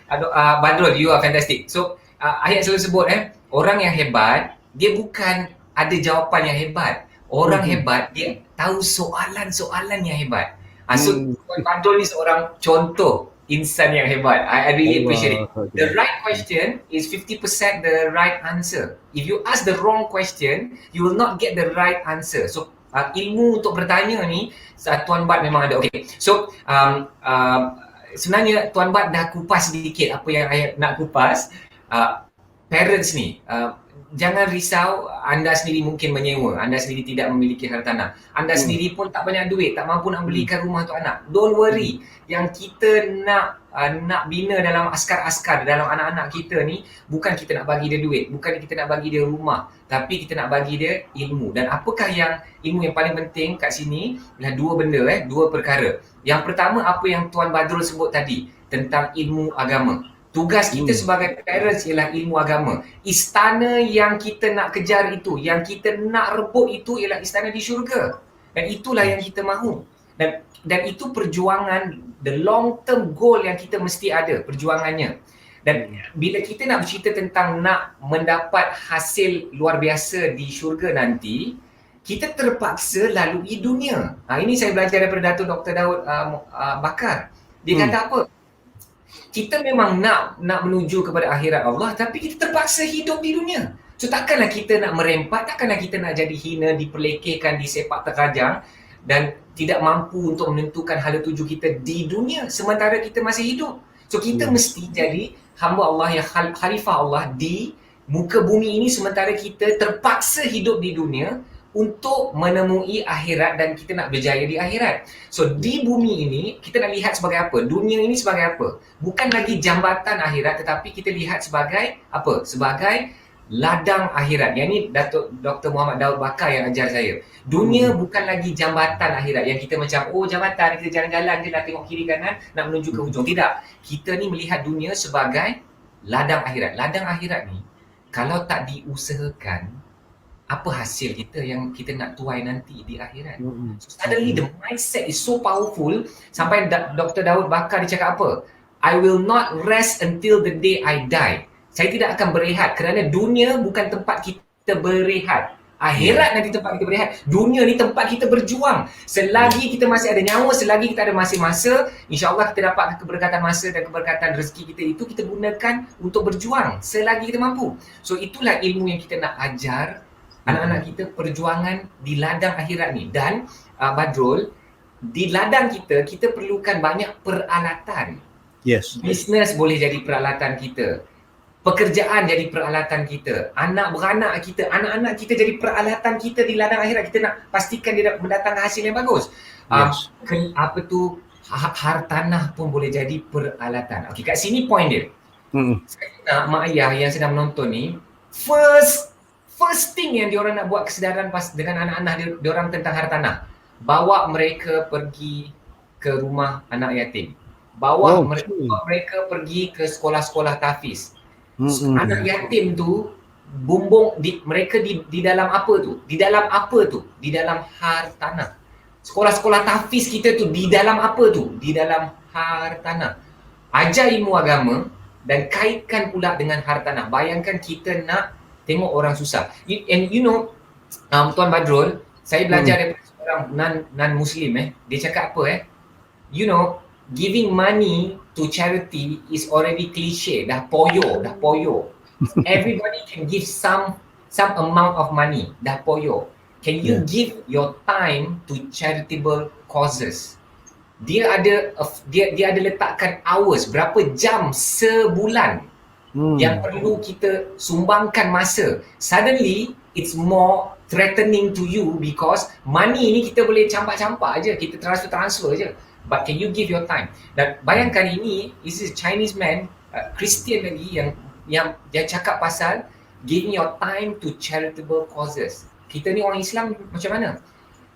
[SPEAKER 2] Badrul, you are fantastic. So Ayat selalu sebut orang yang hebat, dia bukan ada jawapan yang hebat. Orang hebat, dia tahu soalan-soalan yang hebat. So Badrul ni seorang contoh insan yang hebat. I really appreciate it. The right question is 50% the right answer. If you ask the wrong question, you will not get the right answer. So ilmu untuk bertanya ni Tuan Bad memang ada. Okay. So sebenarnya Tuan Bad dah kupas sedikit apa yang I nak kupas. Parents ni jangan risau, anda sendiri mungkin menyewa, anda sendiri tidak memiliki hartanah, anda sendiri pun tak banyak duit, tak mampu nak belikan rumah untuk anak. Don't worry, yang kita nak bina dalam askar-askar, dalam anak-anak kita ni, bukan kita nak bagi dia duit, bukan kita nak bagi dia rumah, tapi kita nak bagi dia ilmu. Dan apakah yang ilmu yang paling penting kat sini? Ialah dua benda, dua perkara. Yang pertama, apa yang Tuan Badrul sebut tadi tentang ilmu agama. Tugas kita sebagai parents ialah ilmu agama. Istana yang kita nak kejar itu, yang kita nak rebut itu ialah istana di syurga. Dan itulah yang kita mahu. Dan itu perjuangan, the long term goal yang kita mesti ada, perjuangannya. Dan bila kita nak bercerita tentang nak mendapat hasil luar biasa di syurga nanti, kita terpaksa lalui dunia. Ini saya belajar daripada Datuk Dr. Daud Bakar. Dia kata apa? Kita memang nak menuju kepada akhirat Allah, tapi kita terpaksa hidup di dunia. So takkanlah kita nak merempat, takkanlah kita nak jadi hina, diperlekehkan, disepak terkajang dan tidak mampu untuk menentukan hala tuju kita di dunia sementara kita masih hidup. So kita mesti jadi hamba Allah yang khalifah Allah di muka bumi ini sementara kita terpaksa hidup di dunia untuk menemui akhirat dan kita nak berjaya di akhirat. So di bumi ini kita nak lihat sebagai apa? Dunia ini sebagai apa? Bukan lagi jambatan akhirat, tetapi kita lihat sebagai apa? Sebagai ladang akhirat. Yang ini Datuk Dr. Muhammad Daud Bakar yang ajar saya. Dunia bukan lagi jambatan akhirat yang kita macam jambatan, kita jalan-jalan je nak tengok kiri kanan nak menuju ke hujung. Tidak. Kita ni melihat dunia sebagai ladang akhirat. Ladang akhirat ni kalau tak diusahakan, apa hasil kita yang kita nak tuai nanti di akhirat. So suddenly the mindset is so powerful sampai Dr. Daud Bakar dia cakap apa? I will not rest until the day I die. Saya tidak akan berehat kerana dunia bukan tempat kita berehat. Akhirat nanti tempat kita berehat. Dunia ni tempat kita berjuang. Selagi kita masih ada nyawa, selagi kita ada masa-masa, insya-Allah kita dapat keberkatan masa dan keberkatan rezeki kita itu kita gunakan untuk berjuang selagi kita mampu. So itulah ilmu yang kita nak ajar anak-anak kita, perjuangan di ladang akhirat ni. Dan Badrul, di ladang kita perlukan banyak peralatan.
[SPEAKER 1] Yes.
[SPEAKER 2] Bisnes boleh jadi peralatan kita. Pekerjaan jadi peralatan kita. Anak-beranak kita, anak-anak kita jadi peralatan kita di ladang akhirat. Kita nak pastikan dia mendatangkan hasil yang bagus. Hartanah pun boleh jadi peralatan. Okey, kat sini point dia. Saya nak mak ayah yang sedang menonton ni, first thing yang diorang nak buat kesedaran pas dengan anak-anak diorang tentang hartanah, bawa mereka pergi ke rumah anak yatim, bawa mereka pergi ke sekolah-sekolah tahfiz. Anak yatim tu bumbung mereka di dalam apa tu? Di dalam apa tu? Di dalam hartanah. Sekolah-sekolah tahfiz kita tu di dalam apa tu? Di dalam hartanah. Ajar ilmu agama dan kaitkan pula dengan hartanah. Bayangkan kita nak tengok orang susah. And you know, Tuan Badrul, saya belajar daripada seorang non-Muslim. Dia cakap apa? You know, giving money to charity is already cliche. Dah poyo. Everybody can give some amount of money. Dah poyo. Can you give your time to charitable causes? Dia ada letakkan hours, berapa jam sebulan yang perlu kita sumbangkan masa. Suddenly it's more threatening to you because money ni kita boleh campak-campak aje, kita transfer aje. But can you give your time? Dan bayangkan ini is a Chinese man, Christian lagi yang dia cakap pasal giving your time to charitable causes. Kita ni orang Islam macam mana?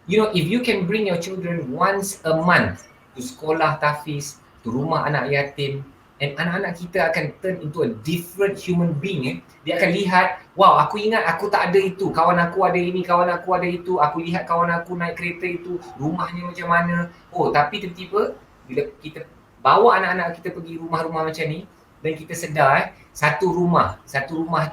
[SPEAKER 2] You know, if you can bring your children once a month to sekolah tahfiz, to rumah anak yatim, and anak-anak kita akan turn into a different human being. Dia akan lihat, wow, aku ingat aku tak ada itu, kawan aku ada ini, kawan aku ada itu, aku lihat kawan aku naik kereta itu, rumahnya macam mana. Oh, tapi tiba-tiba bila kita bawa anak-anak kita pergi rumah-rumah macam ni, dan kita sedar satu rumah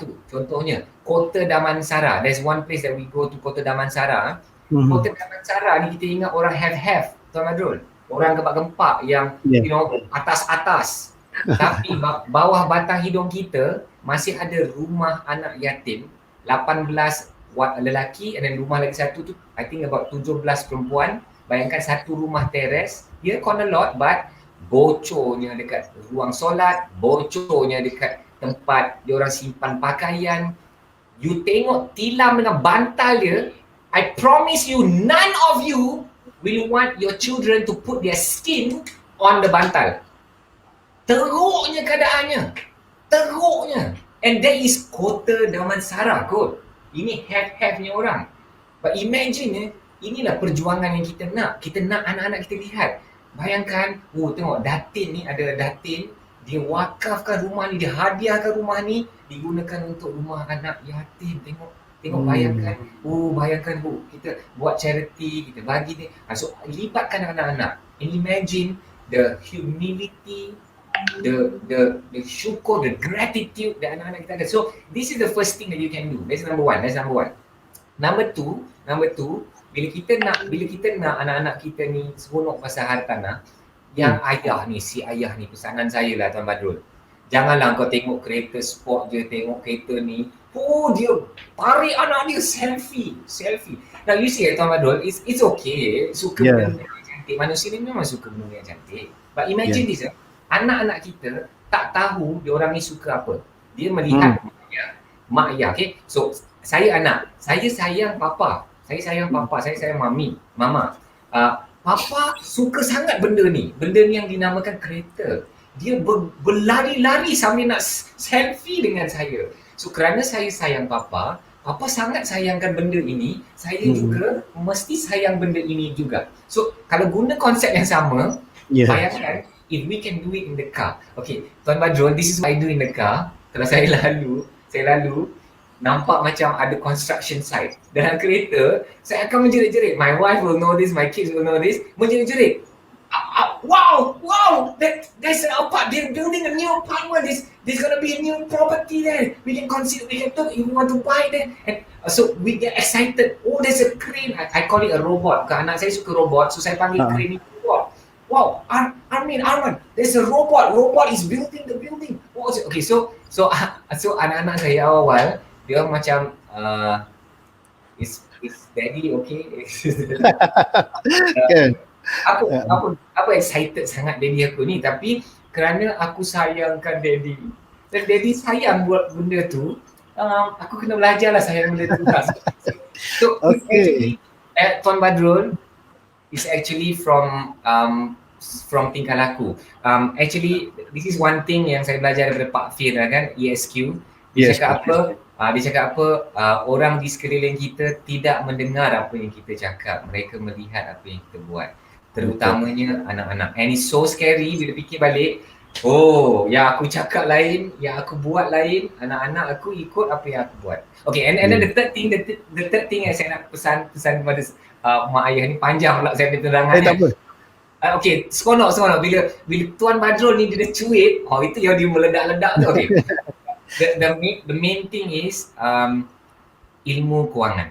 [SPEAKER 2] tu, contohnya Kota Damansara. There's one place that we go to, Kota Damansara. Kota Damansara ni kita ingat orang have, Tuan Badrul. Orang gempak-gempak yang you know, atas-atas. Tapi bawah batang hidung kita masih ada rumah anak yatim, 18 lelaki, and then rumah lagi satu tu I think about 17 perempuan. Bayangkan satu rumah teres, dia corner lot, but bocornya dekat ruang solat, bocornya dekat tempat diorang simpan pakaian. You tengok tilam dengan bantal dia, I promise you none of you will want your children to put their skin on the bantal. Teruknya keadaannya. Teruknya. And that is Kota Damansara kot. Ini have-have-nya orang. But imagine inilah perjuangan yang kita nak. Kita nak anak-anak kita lihat. Bayangkan, tengok Datin ni, ada Datin, dia wakafkan rumah ni, dia hadiahkan rumah ni, digunakan untuk rumah anak yatim. Tengok bayangkan, bayangkan kita buat charity, kita bagi ni. So libatkan anak-anak. And imagine the humility, the syukur, the gratitude that anak-anak kita ada. So this is the first thing that you can do. That's number one. Number two, bila kita nak anak-anak kita ni seronok pasal hartanah, yang si ayah ni pesanan saya lah Tuan Badrul. Janganlah kau tengok kereta sport je, tengok kereta ni, dia tarik anak dia selfie. Now you see Tuan Badrul, it's okay, suka benda yang cantik. Manusia ni memang suka benda yang cantik. But imagine this, anak-anak kita tak tahu dia orang ni suka apa. Dia melihat mak ayah, okay? So saya anak, saya sayang papa, saya sayang mama. Papa suka sangat benda ni yang dinamakan kereta. Dia berlari-lari sambil nak selfie dengan saya. So kerana saya sayang papa sangat sayangkan benda ini, saya juga mesti sayang benda ini juga. So kalau guna konsep yang sama, bayangkan if we can do it in the car. Okay, Tuan Badrul, this is what I do in the car. Kalau saya lalu nampak macam ada construction site dalam kereta, saya akan menjerit-jerit. My wife will know this, my kids will know this. Menjerit-jerit. Wow, there's an apartment. They're building a new apartment. There's gonna be a new property there. We can consider, we can talk if we want to buy there. And so we get excited. Oh, there's a crane. I call it a robot. Anak saya suka robot, so saya panggil crane itu robot. Wow, Arman, there's a robot. Robot is building the building. Okay, so anak-anak saya awal dia macam is daddy okay? Aku excited sangat daddy aku ni, tapi kerana aku sayangkan daddy dan daddy sayang buat benda tu, aku kena belajarlah sayang benda tu. So actually, Tuan Badrul, is actually from from tingkah laku. Actually this is one thing yang saya belajar daripada Pak Fir kan, ESQ. Dia cakap apa? Dia cakap apa? Orang di sekeliling kita tidak mendengar apa yang kita cakap, mereka melihat apa yang kita buat. Terutamanya anak-anak. And it's so scary bila fikir balik, oh, yang aku cakap lain, yang aku buat lain, anak-anak aku ikut apa yang aku buat. Okay, and then the third thing yang saya nak pesan kepada mak ayah ni, panjang pula saya punya penerangan.
[SPEAKER 1] Tak apa.
[SPEAKER 2] Okay, seronok. Bila Tuan Badrul ni dia cuit, itu yang dia meledak-ledak tu. Okay. The main thing is ilmu kewangan.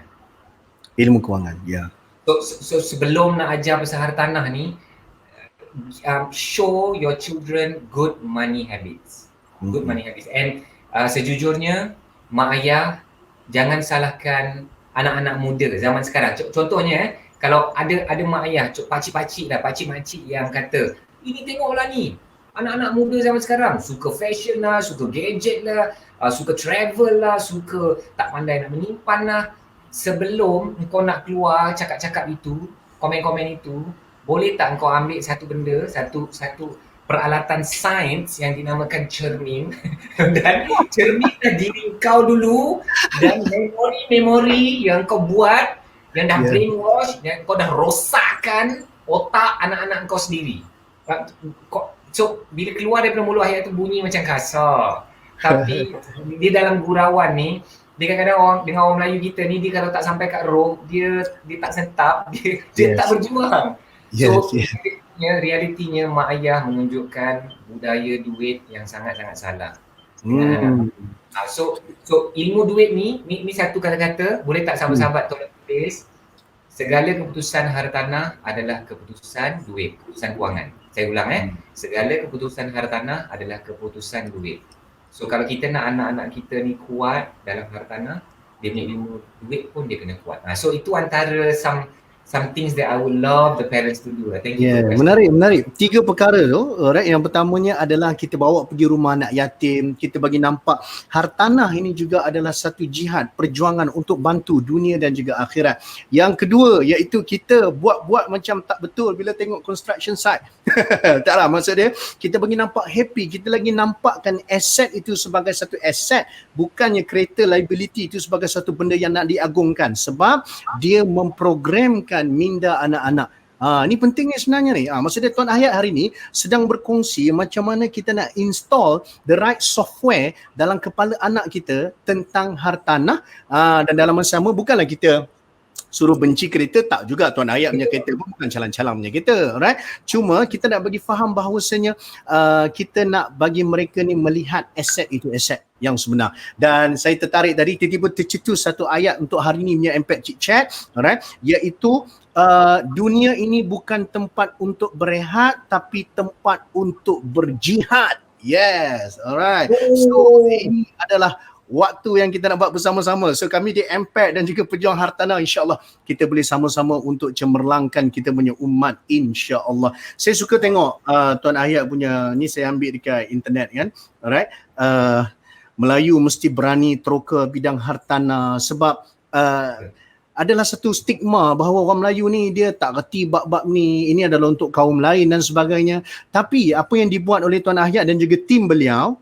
[SPEAKER 1] Ilmu kewangan, ya.
[SPEAKER 2] So sebelum nak ajar pasal hartanah ni, show your children good money habits. Good money habits. And sejujurnya, mak ayah jangan salahkan anak-anak muda zaman sekarang. Contohnya kalau ada mak ayah, pakcik-pakcik yang kata, ini tengoklah ni, anak-anak muda zaman sekarang suka fashion lah, suka gadget lah, suka travel lah, suka tak pandai nak menyimpan lah. Sebelum kau nak keluar cakap-cakap itu, komen-komen itu, boleh tak kau ambil satu benda, satu peralatan sains yang dinamakan cermin dan cerminlah diri kau dulu, dan memori yang kau buat, yang dah brainwash, yang kau dah rosakkan otak anak-anak kau sendiri. So bila keluar daripada mulut ayat tu bunyi macam kasar, tapi dia dalam gurauan ni, dia kadang-kadang dengan orang Melayu kita ni, dia kalau tak sampai kat roh, dia tak sentap, dia tak berjuang. So realitinya mak ayah menunjukkan budaya duit yang sangat-sangat salah. So ilmu duit ni satu kata-kata, boleh tak sahabat-sahabat tolong tulis, segala keputusan hartanah adalah keputusan duit, keputusan kewangan. Saya ulang segala keputusan hartanah adalah keputusan duit. So kalau kita nak anak-anak kita ni kuat dalam hartanah, dia punya ilmu duit pun dia kena kuat. So itu antara some things that I would love the parents to do. Thank you.
[SPEAKER 1] Menarik. 3 perkara tu, alright. Yang pertamanya adalah kita bawa pergi rumah anak yatim, kita bagi nampak hartanah ini juga adalah satu jihad, perjuangan untuk bantu dunia dan juga akhirat. Yang kedua iaitu kita buat macam tak betul bila tengok construction site. Taklah, maksud dia kita bagi nampak happy, kita lagi nampakkan aset itu sebagai satu aset, bukannya kereta liability itu sebagai satu benda yang nak diagungkan, sebab dia memprogramkan minda anak-anak. Ni pentingnya sebenarnya ni. Maksudnya Tuan Hayat hari ni sedang berkongsi macam mana kita nak install the right software dalam kepala anak kita tentang hartanah, dan dalam masa sama bukanlah kita suruh benci kereta, tak juga. Tuan Hayat punya kereta pun bukan calang-calang punya kereta, right? Cuma kita nak bagi faham bahawasanya kita nak bagi mereka ni melihat aset itu aset yang sebenar. Dan saya tertarik tadi, tiba-tiba tercetus satu ayat untuk hari ni punya Impact Chit Chat, alright, iaitu dunia ini bukan tempat untuk berehat tapi tempat untuk berjihad. Yes, alright. So ini adalah waktu yang kita nak buat bersama-sama. So kami di Impact dan juga Pejuang Hartanah, insya-Allah kita boleh sama-sama untuk cemerlangkan kita punya umat, insya-Allah. Saya suka tengok Tuan Hayat punya ni, saya ambil dekat internet kan. Alright. Melayu mesti berani teroka bidang hartanah, sebab adalah satu stigma bahawa orang Melayu ni dia tak reti bab-bab ni, ini adalah untuk kaum lain dan sebagainya. Tapi apa yang dibuat oleh Tuan Hayat dan juga tim beliau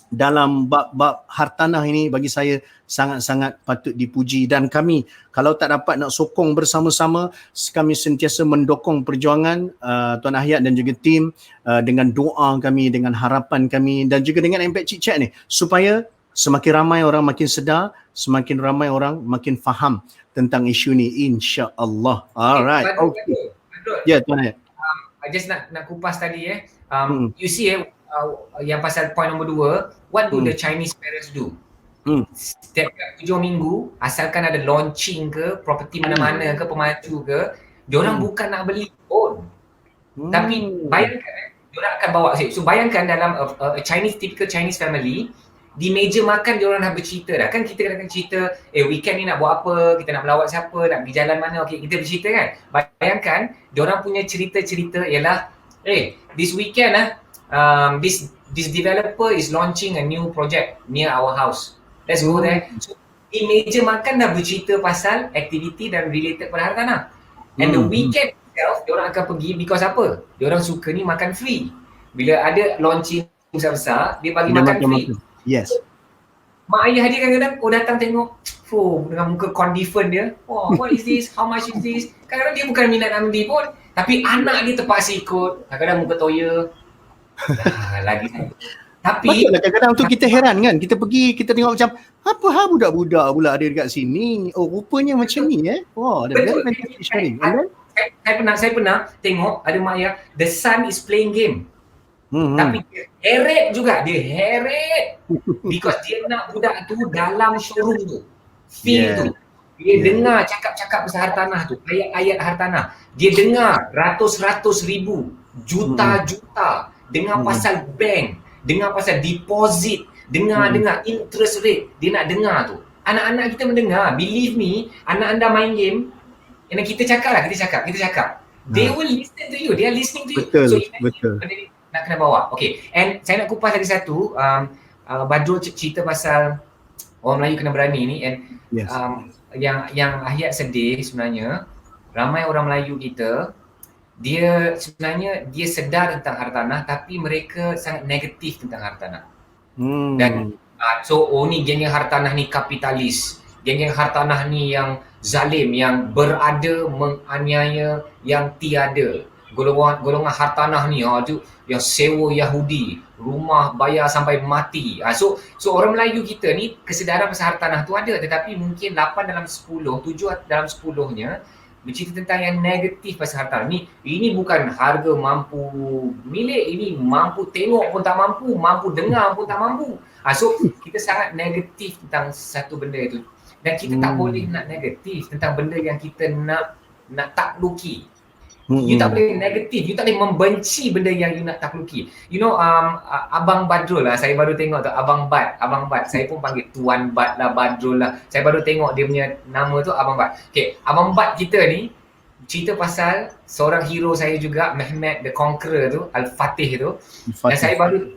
[SPEAKER 1] dalam bab-bab hartanah ini bagi saya sangat-sangat patut dipuji. Dan kami kalau tak dapat nak sokong bersama-sama, kami sentiasa mendokong perjuangan Tuan Hayat dan juga tim dengan doa kami, dengan harapan kami dan juga dengan Impact Chit Chat ni, supaya semakin ramai orang makin sedar, semakin ramai orang makin faham tentang isu ni, insya-Allah. Alright. Okay. Ya, Tuan Hayat.
[SPEAKER 2] I just nak kupas tadi you see yang pasal point nombor 2, what do the Chinese parents do? Setiap 7 minggu, asalkan ada launching ke, property mana-mana ke, pemaju ke, diorang bukan nak beli pun. Tapi bayangkan, diorang akan bawa. So bayangkan dalam a typical Chinese family, di meja makan diorang dah bercerita dah. Kan kita kadang-kadang cerita, weekend ni nak buat apa, kita nak melawat siapa, nak pergi jalan mana, okay, kita bercerita kan. Bayangkan, diorang punya cerita-cerita ialah, this weekend this developer is launching a new project near our house. Let's go there. So, di meja makan dah bercerita pasal aktiviti dan related pada hartanah. And the weekend diorang akan pergi because apa? Diorang suka ni makan free. Bila ada launching besar-besar, dia bagi
[SPEAKER 1] Dia
[SPEAKER 2] makan
[SPEAKER 1] makan.
[SPEAKER 2] free.
[SPEAKER 1] Yes.
[SPEAKER 2] Mak ayah dia kadang-kadang datang tengok, dengan muka confident dia, what is this, how much is this, kadang-kadang dia bukan minat nak beli pun, tapi anak dia terpaksa ikut, kadang-kadang muka toya, lagi. Tapi
[SPEAKER 1] Betul lah, kadang-kadang tu kita heran kan, kita pergi, kita tengok macam, apa hal budak-budak pula ada dekat sini, oh rupanya macam ni ada
[SPEAKER 2] betul.
[SPEAKER 1] fantastic sharing. And then,
[SPEAKER 2] Saya pernah tengok ada mak ayah, the son is playing game. Tapi dia heret because dia nak budak tu dalam showroom tu, feel tu. Dia dengar cakap-cakap pasal hartanah tu, ayat-ayat hartanah. Dia dengar ratus-ratus ribu, juta-juta, dengar pasal bank, dengar pasal deposit, dengar interest rate, dia nak dengar tu. Anak-anak kita mendengar, believe me, anak anda main game, yang kita cakap. They will listen to you, they are listening to you.
[SPEAKER 1] Betul.
[SPEAKER 2] Nak kena bawa. Okay, and saya nak kupas lagi satu, Badrul cerita pasal orang Melayu kena berani ni, and yang Ahyat sedih sebenarnya, ramai orang Melayu kita, dia sebenarnya dia sedar tentang hartanah tapi mereka sangat negatif tentang hartanah. Dan so ni geng-geng hartanah ni kapitalis, geng-geng hartanah ni yang zalim, yang berada menganiaya yang tiada. Golongan hartanah ni tu yang sewa Yahudi, rumah bayar sampai mati. So orang Melayu kita ni kesedaran pasal hartanah tu ada, tetapi mungkin 8 dalam 10, 7 dalam 10-nya bercerita tentang yang negatif pasal hartanah. Ini bukan harga mampu milik, ini mampu tengok pun tak mampu, mampu dengar pun tak mampu. So kita sangat negatif tentang satu benda itu. Dan kita tak boleh nak negatif tentang benda yang kita nak takluki. You tak boleh negatif, you tak boleh membenci benda yang you nak takluki. You know, Abang Badrul lah, saya baru tengok tu, Abang Bad. Saya pun panggil Tuan Bad lah, Badrul lah. Saya baru tengok dia punya nama tu, Abang Bad. Okay, Abang Bad kita ni cerita pasal seorang hero saya juga, Mehmet the Conqueror tu, Al-Fatih tu. Dan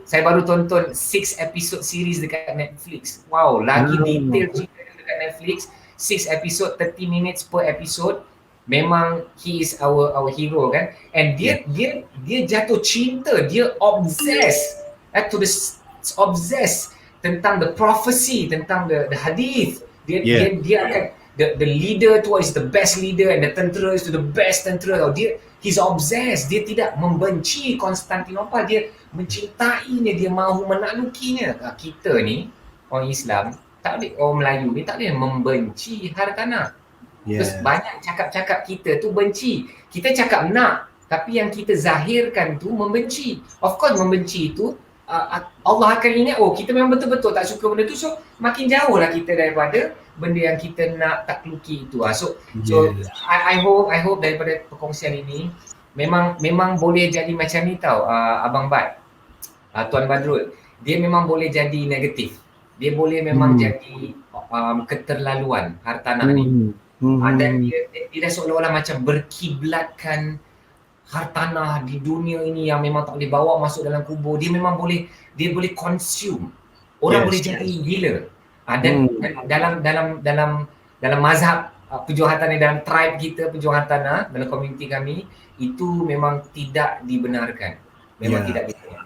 [SPEAKER 2] saya baru tonton 6 episode series dekat Netflix. Wow, lagi detail cerita dekat Netflix. 6 episode, 30 minutes per episode. Memang he is our hero kan, and dia jatuh cinta, dia obsessed tentang the prophecy, tentang the hadith. Dia akan the leader tu is the best leader and the tentera is the best tentera. He's obsessed. Dia tidak membenci Konstantinopel, dia mencintainya, dia mahu menaklukinya. Kita ni orang Islam tak boleh, orang Melayu ni tak boleh membenci hartanah. Terus banyak cakap-cakap kita tu benci. Kita cakap nak, tapi yang kita zahirkan tu membenci. Of course membenci tu Allah akan ingat, kita memang betul-betul tak suka benda tu, so makin jauh lah kita daripada benda yang kita nak takluki itu. So I hope daripada perkongsian ini memang boleh jadi macam ni tau, Abang Bad, Tuan Badrul. Dia memang boleh jadi negatif. Dia boleh memang jadi keterlaluan hartanah ni. Dan dia dah seolah-olah macam berkiblatkan hartanah di dunia ini yang memang tak boleh bawa masuk dalam kubur. Dia memang boleh consume. Orang boleh jadi gila. Dan dalam mazhab pejuang hartanah, dalam tribe kita pejuang hartanah, dalam komuniti kami, itu memang tidak dibenarkan. Memang tidak dibenarkan.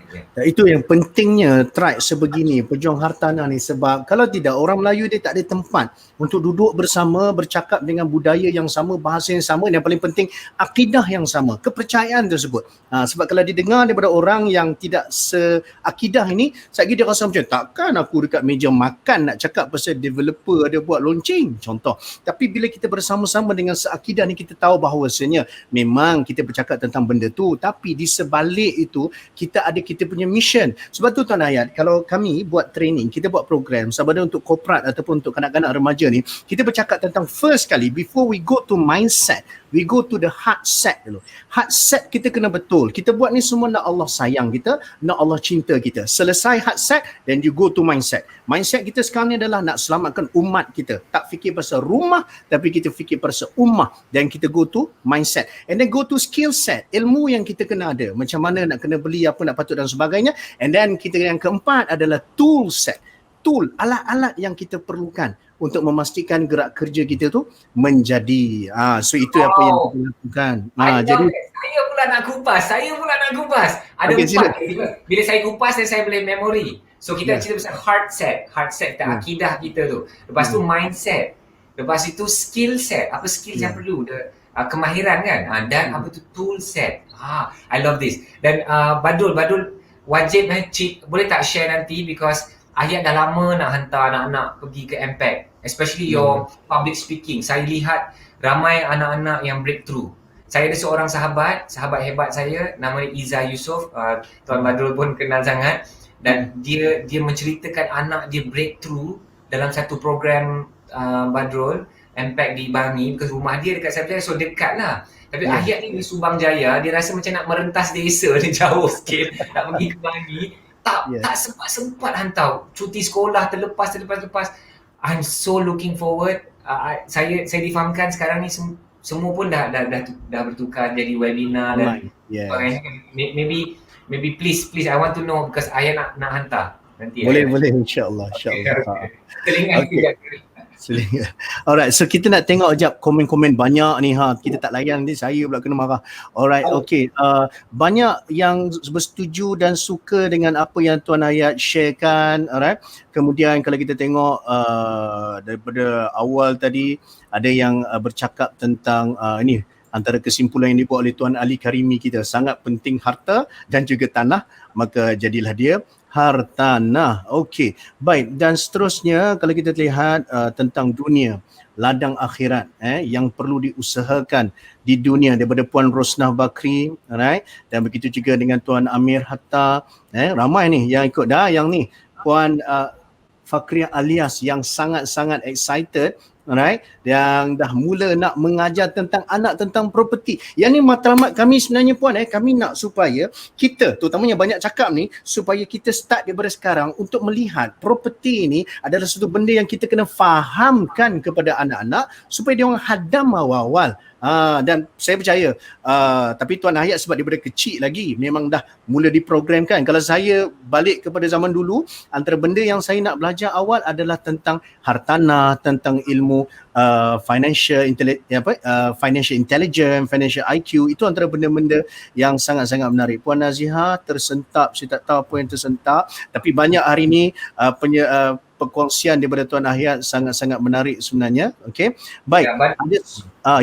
[SPEAKER 1] Itu yang pentingnya tribe sebegini, pejuang hartanah ni, sebab kalau tidak orang Melayu dia tak ada tempat untuk duduk bersama, bercakap dengan budaya yang sama, bahasa yang sama, dan yang paling penting akidah yang sama, kepercayaan tersebut. Sebab kalau didengar daripada orang yang tidak seakidah ini, saya dia rasa macam takkan aku dekat meja makan nak cakap pasal developer ada buat launching contoh. Tapi bila kita bersama-sama dengan seakidah ni, kita tahu bahawasanya memang kita bercakap tentang benda tu, tapi di sebalik itu kita punya mission. Sebab tu Tuan Hayat, kalau kami buat training, kita buat program sama ada untuk korporat ataupun untuk kanak-kanak remaja ni, kita bercakap tentang first kali, before we go to mindset, we go to the heart set dulu. Heart set kita kena betul. Kita buat ni semua nak Allah sayang kita, nak Allah cinta kita. Selesai heart set, then you go to mindset. Mindset kita sekarang ni adalah nak selamatkan umat kita. Tak fikir pasal rumah, tapi kita fikir pasal ummah. Dan kita go to mindset. And then go to skill set. Ilmu yang kita kena ada. Macam mana nak kena beli apa, nak patut dan sebagainya. And then kita yang keempat adalah tool set. tool, alat-alat yang kita perlukan untuk memastikan gerak kerja kita tu menjadi. So itu apa yang kita lakukan. Jadi
[SPEAKER 2] saya pula nak kupas. Ada
[SPEAKER 1] okay,
[SPEAKER 2] empat. Bila saya kupas saya boleh memori. So kita cerita pasal heart set akidah kita tu. Lepas tu mindset. Lepas itu skill set. Apa skill yang perlu? Kemahiran kan. Dan apa tu tool set. I love this. Dan Badrul wajib boleh tak share nanti, because Ayat dah lama nak hantar anak-anak pergi ke Impact, especially your public speaking. Saya lihat ramai anak-anak yang breakthrough. Saya ada seorang sahabat hebat saya, nama dia Iza Yusof. Tuan Badrul pun kenal sangat, dan dia menceritakan anak dia breakthrough dalam satu program Badrul Impact di Bangi, because rumah dia dekat saya, so dekat lah. Tapi Ayat ni di Subang Jaya, dia rasa macam nak merentas desa ni, jauh sikit nak pergi ke Bangi. Tak sempat hantar. Cuti sekolah terlepas. I'm so looking forward. Saya difahamkan sekarang ni semua pun dah bertukar jadi webinar dan sebagainya. Maybe please I want to know, because Ayah nak hantar nanti.
[SPEAKER 1] Boleh insya-Allah. Alright, so kita nak tengok sekejap komen-komen banyak ni kita tak layan ni, saya pula kena marah. Alright, okay. Banyak yang bersetuju dan suka dengan apa yang Tuan Ayat sharekan. Alright. Kemudian kalau kita tengok daripada awal tadi, ada yang bercakap tentang ini, antara kesimpulan yang dibuat oleh Tuan Ali Karimi kita, sangat penting harta dan juga tanah, maka jadilah dia hartanah. Okey, baik. Dan seterusnya kalau kita lihat tentang dunia, ladang akhirat yang perlu diusahakan di dunia, daripada Puan Rosnah Bakri, alright, dan begitu juga dengan Tuan Amir Hatta, ramai ni yang ikut dah, yang ni Puan Fakriah Alias yang sangat-sangat excited, alright, yang dah mula nak mengajar tentang anak, tentang properti. Yang ni matlamat kami sebenarnya Puan, kami nak supaya kita, terutamanya banyak cakap ni, supaya kita start daripada sekarang untuk melihat properti ni adalah satu benda yang kita kena fahamkan kepada anak-anak supaya dia orang hadam awal-awal. Dan saya percaya, tapi Tuan Ayat sebab daripada kecil lagi memang dah mula diprogramkan. Kalau saya balik kepada zaman dulu, antara benda yang saya nak belajar awal adalah tentang hartanah, tentang ilmu financial intelligence, financial IQ. Itu antara benda-benda yang sangat-sangat menarik. Puan Nazihah tersentak, saya tak tahu apa yang tersentak, tapi banyak hari ni perkongsian daripada Tuan Ayat sangat-sangat menarik sebenarnya. Okey. Baik.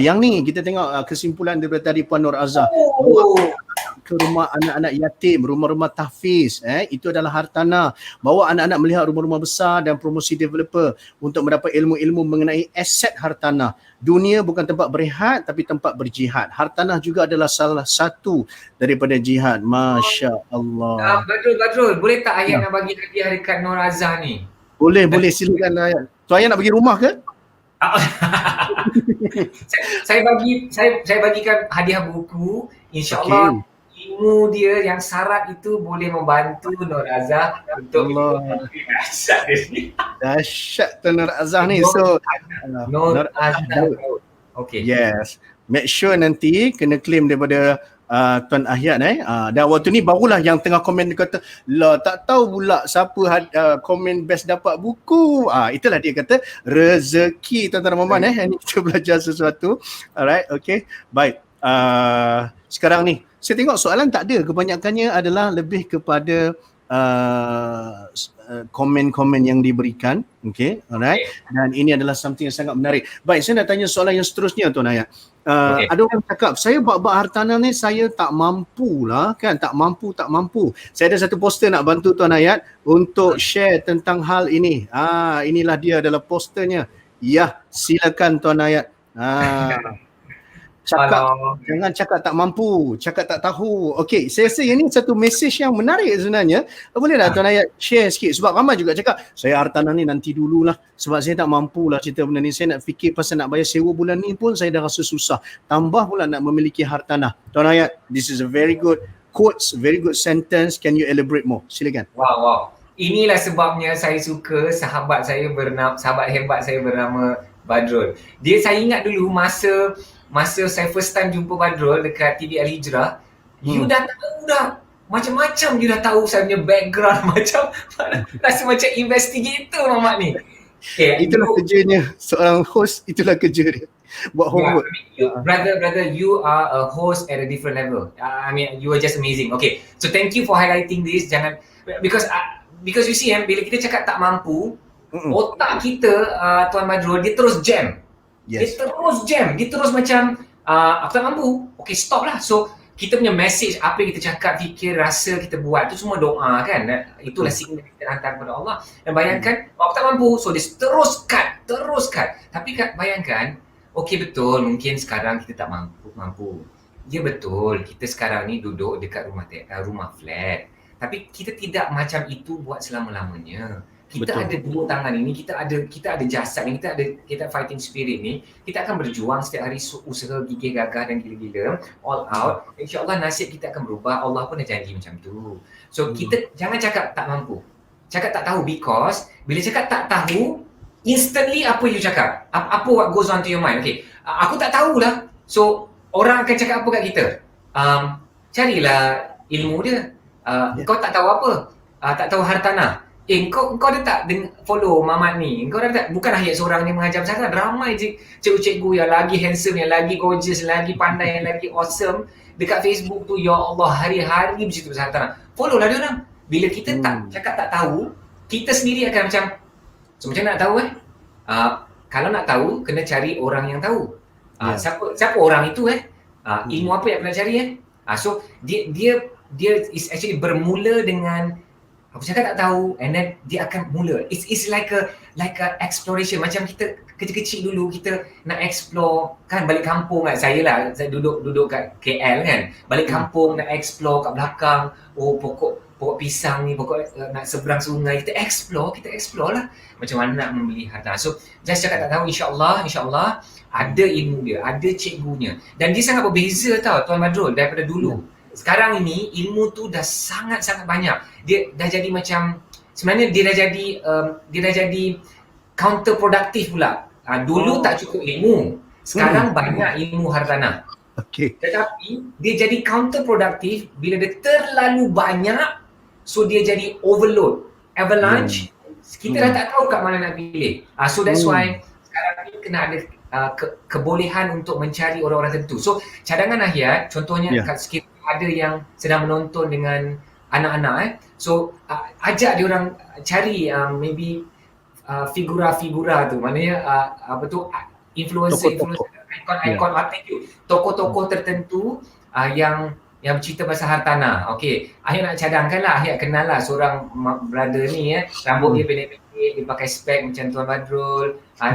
[SPEAKER 1] Yang ni kita tengok kesimpulan daripada tadi Puan Nur Azhar. Ke rumah anak-anak yatim, rumah-rumah tahfiz, itu adalah hartanah. Bawa anak-anak melihat rumah-rumah besar dan promosi developer untuk mendapat ilmu-ilmu mengenai aset hartanah. Dunia bukan tempat berehat tapi tempat berjihad. Hartanah juga adalah salah satu daripada jihad. Masya Allah.
[SPEAKER 2] Badrul, boleh tak Ayat nak bagi hadiah dekat Nur Azhar ni?
[SPEAKER 1] Boleh, silakan Ayat. Tuan Ayat nak pergi rumah ke?
[SPEAKER 2] saya bagikan hadiah buku, insya-Allah. Ilmu dia yang syarat itu boleh membantu Nur Azhar untuk
[SPEAKER 1] dahsyat Nur Azhar ni. So
[SPEAKER 2] Nur Azhar. Okay.
[SPEAKER 1] Yes. Make sure nanti kena claim daripada Tuan Ayat dan waktu ni barulah yang tengah komen dia kata, lah tak tahu pula siapa komen best dapat buku. Itulah dia kata rezeki tuan-tuan dan puan ni kita belajar sesuatu. Alright, okay. Baik. Sekarang ni saya tengok soalan tak ada, kebanyakannya adalah lebih kepada komen-komen yang diberikan. Okay, alright. Dan ini adalah something yang sangat menarik. Baik, saya nak tanya soalan yang seterusnya Tuan Ayat. Ada orang cakap, saya bab hartanah ni saya tak mampu lah kan, tak mampu. Saya ada satu poster nak bantu Tuan Ayat untuk share tentang hal ini. Inilah dia adalah posternya. Ya, silakan Tuan Ayat. Jangan cakap tak mampu, cakap tak tahu. Okey, saya rasa ini satu mesej yang menarik sebenarnya. Boleh tak Tuan Ayat share sikit? Sebab ramai juga cakap, saya hartanah ni nanti dululah sebab saya tak mampu lah cerita benda ni. Saya nak fikir pasal nak bayar sewa bulan ni pun saya dah rasa susah. Tambah pula nak memiliki hartanah. Tuan Ayat, this is a very good quotes, very good sentence. Can you elaborate more? Silakan.
[SPEAKER 2] Wow. Inilah sebabnya saya suka sahabat hebat saya bernama Badrul. Saya ingat dulu masa saya first time jumpa Badrul dekat TV Al Hijrah, you dah tahu dah macam-macam dia dah tahu saya punya background macam rasa macam investigator Mamat ni. Okay,
[SPEAKER 1] Itulah kerjanya seorang host, itulah kerja dia. Buat homework.
[SPEAKER 2] Brother, you are a host at a different level. I mean, you are just amazing. Okay, so thank you for highlighting this. Jangan, because you see, bila kita cakap tak mampu, otak kita, Tuan Badrul, dia terus jam.
[SPEAKER 1] Yes.
[SPEAKER 2] Dia terus macam, aku tak mampu. Okay, stop lah. So, kita punya message, apa yang kita cakap, fikir, rasa, kita buat, itu semua doa kan. Itulah signal kita hantar kepada Allah. Dan bayangkan, aku tak mampu, so dia terus cut. Tapi bayangkan, okey betul, mungkin sekarang kita tak mampu. Ya betul, kita sekarang ni duduk dekat rumah flat. Tapi kita tidak macam itu buat selama-lamanya. Kita ada dua tangan ini, kita ada jasad ni, kita fighting spirit ni. Kita akan berjuang setiap hari, usaha gigih gagah dan gila-gila, all out. InsyaAllah nasib kita akan berubah. Allah pun dah janji macam tu. So kita jangan cakap tak mampu. Cakap tak tahu, because bila cakap tak tahu, instantly apa you cakap? Apa what goes on to your mind? Okay, aku tak tahulah. So orang akan cakap apa kat kita? Carilah ilmu dia. Kau tak tahu apa? Tak tahu hartanah. Kau ada tak follow Mamat ni? Kau ada tak? Bukan ayat seorang ni mengajar pesantren. Ramai cikgu-cikgu yang lagi handsome, yang lagi gorgeous, lagi pandai, yang lagi awesome dekat Facebook tu. Ya Allah, hari-hari bercerita pesantren. Follow lah dia orang. Bila kita tak cakap tak tahu, kita sendiri akan macam, so macam nak tahu kalau nak tahu, kena cari orang yang tahu. Siapa orang itu ilmu apa yang kena cari so dia is actually bermula dengan aku cakap tak tahu, and then dia akan mula. It's like a exploration. Macam kita kecil-kecil dulu kita nak explore kan, balik kampung kan. Saya duduk kat KL kan. Balik kampung nak explore kat belakang. Oh pokok pisang ni, nak seberang sungai, kita explore lah macam mana nak membeli harta. So just cakap tak tahu, insyaAllah ada ilmu dia, ada cikgunya, dan dia sangat berbeza tau Tuan Badrul daripada dulu. Sekarang ini ilmu tu dah sangat-sangat banyak. Dia dah jadi macam, sebenarnya dia dah jadi counterproductive pula. Dulu tak cukup ilmu, sekarang banyak ilmu hartanah.
[SPEAKER 1] Okay.
[SPEAKER 2] Tetapi dia jadi counterproductive bila dia terlalu banyak. So dia jadi avalanche. Kita dah tak tahu kat mana nak pilih. So that's why sekarang ni kena ada kebolehan untuk mencari orang-orang tertentu. So cadangan ayat, contohnya sekiranya ada yang sedang menonton dengan anak-anak so ajak dia orang cari maybe figura-figura tu, maknanya influencer, ikon tokoh-tokoh tertentu yang bercerita pasal hartanah. Okey, Ahir nak cadangkanlah, Ahir kenal lah seorang brother ni rambut dia pendek-pendek, dia pakai spek macam Tuan Badrul.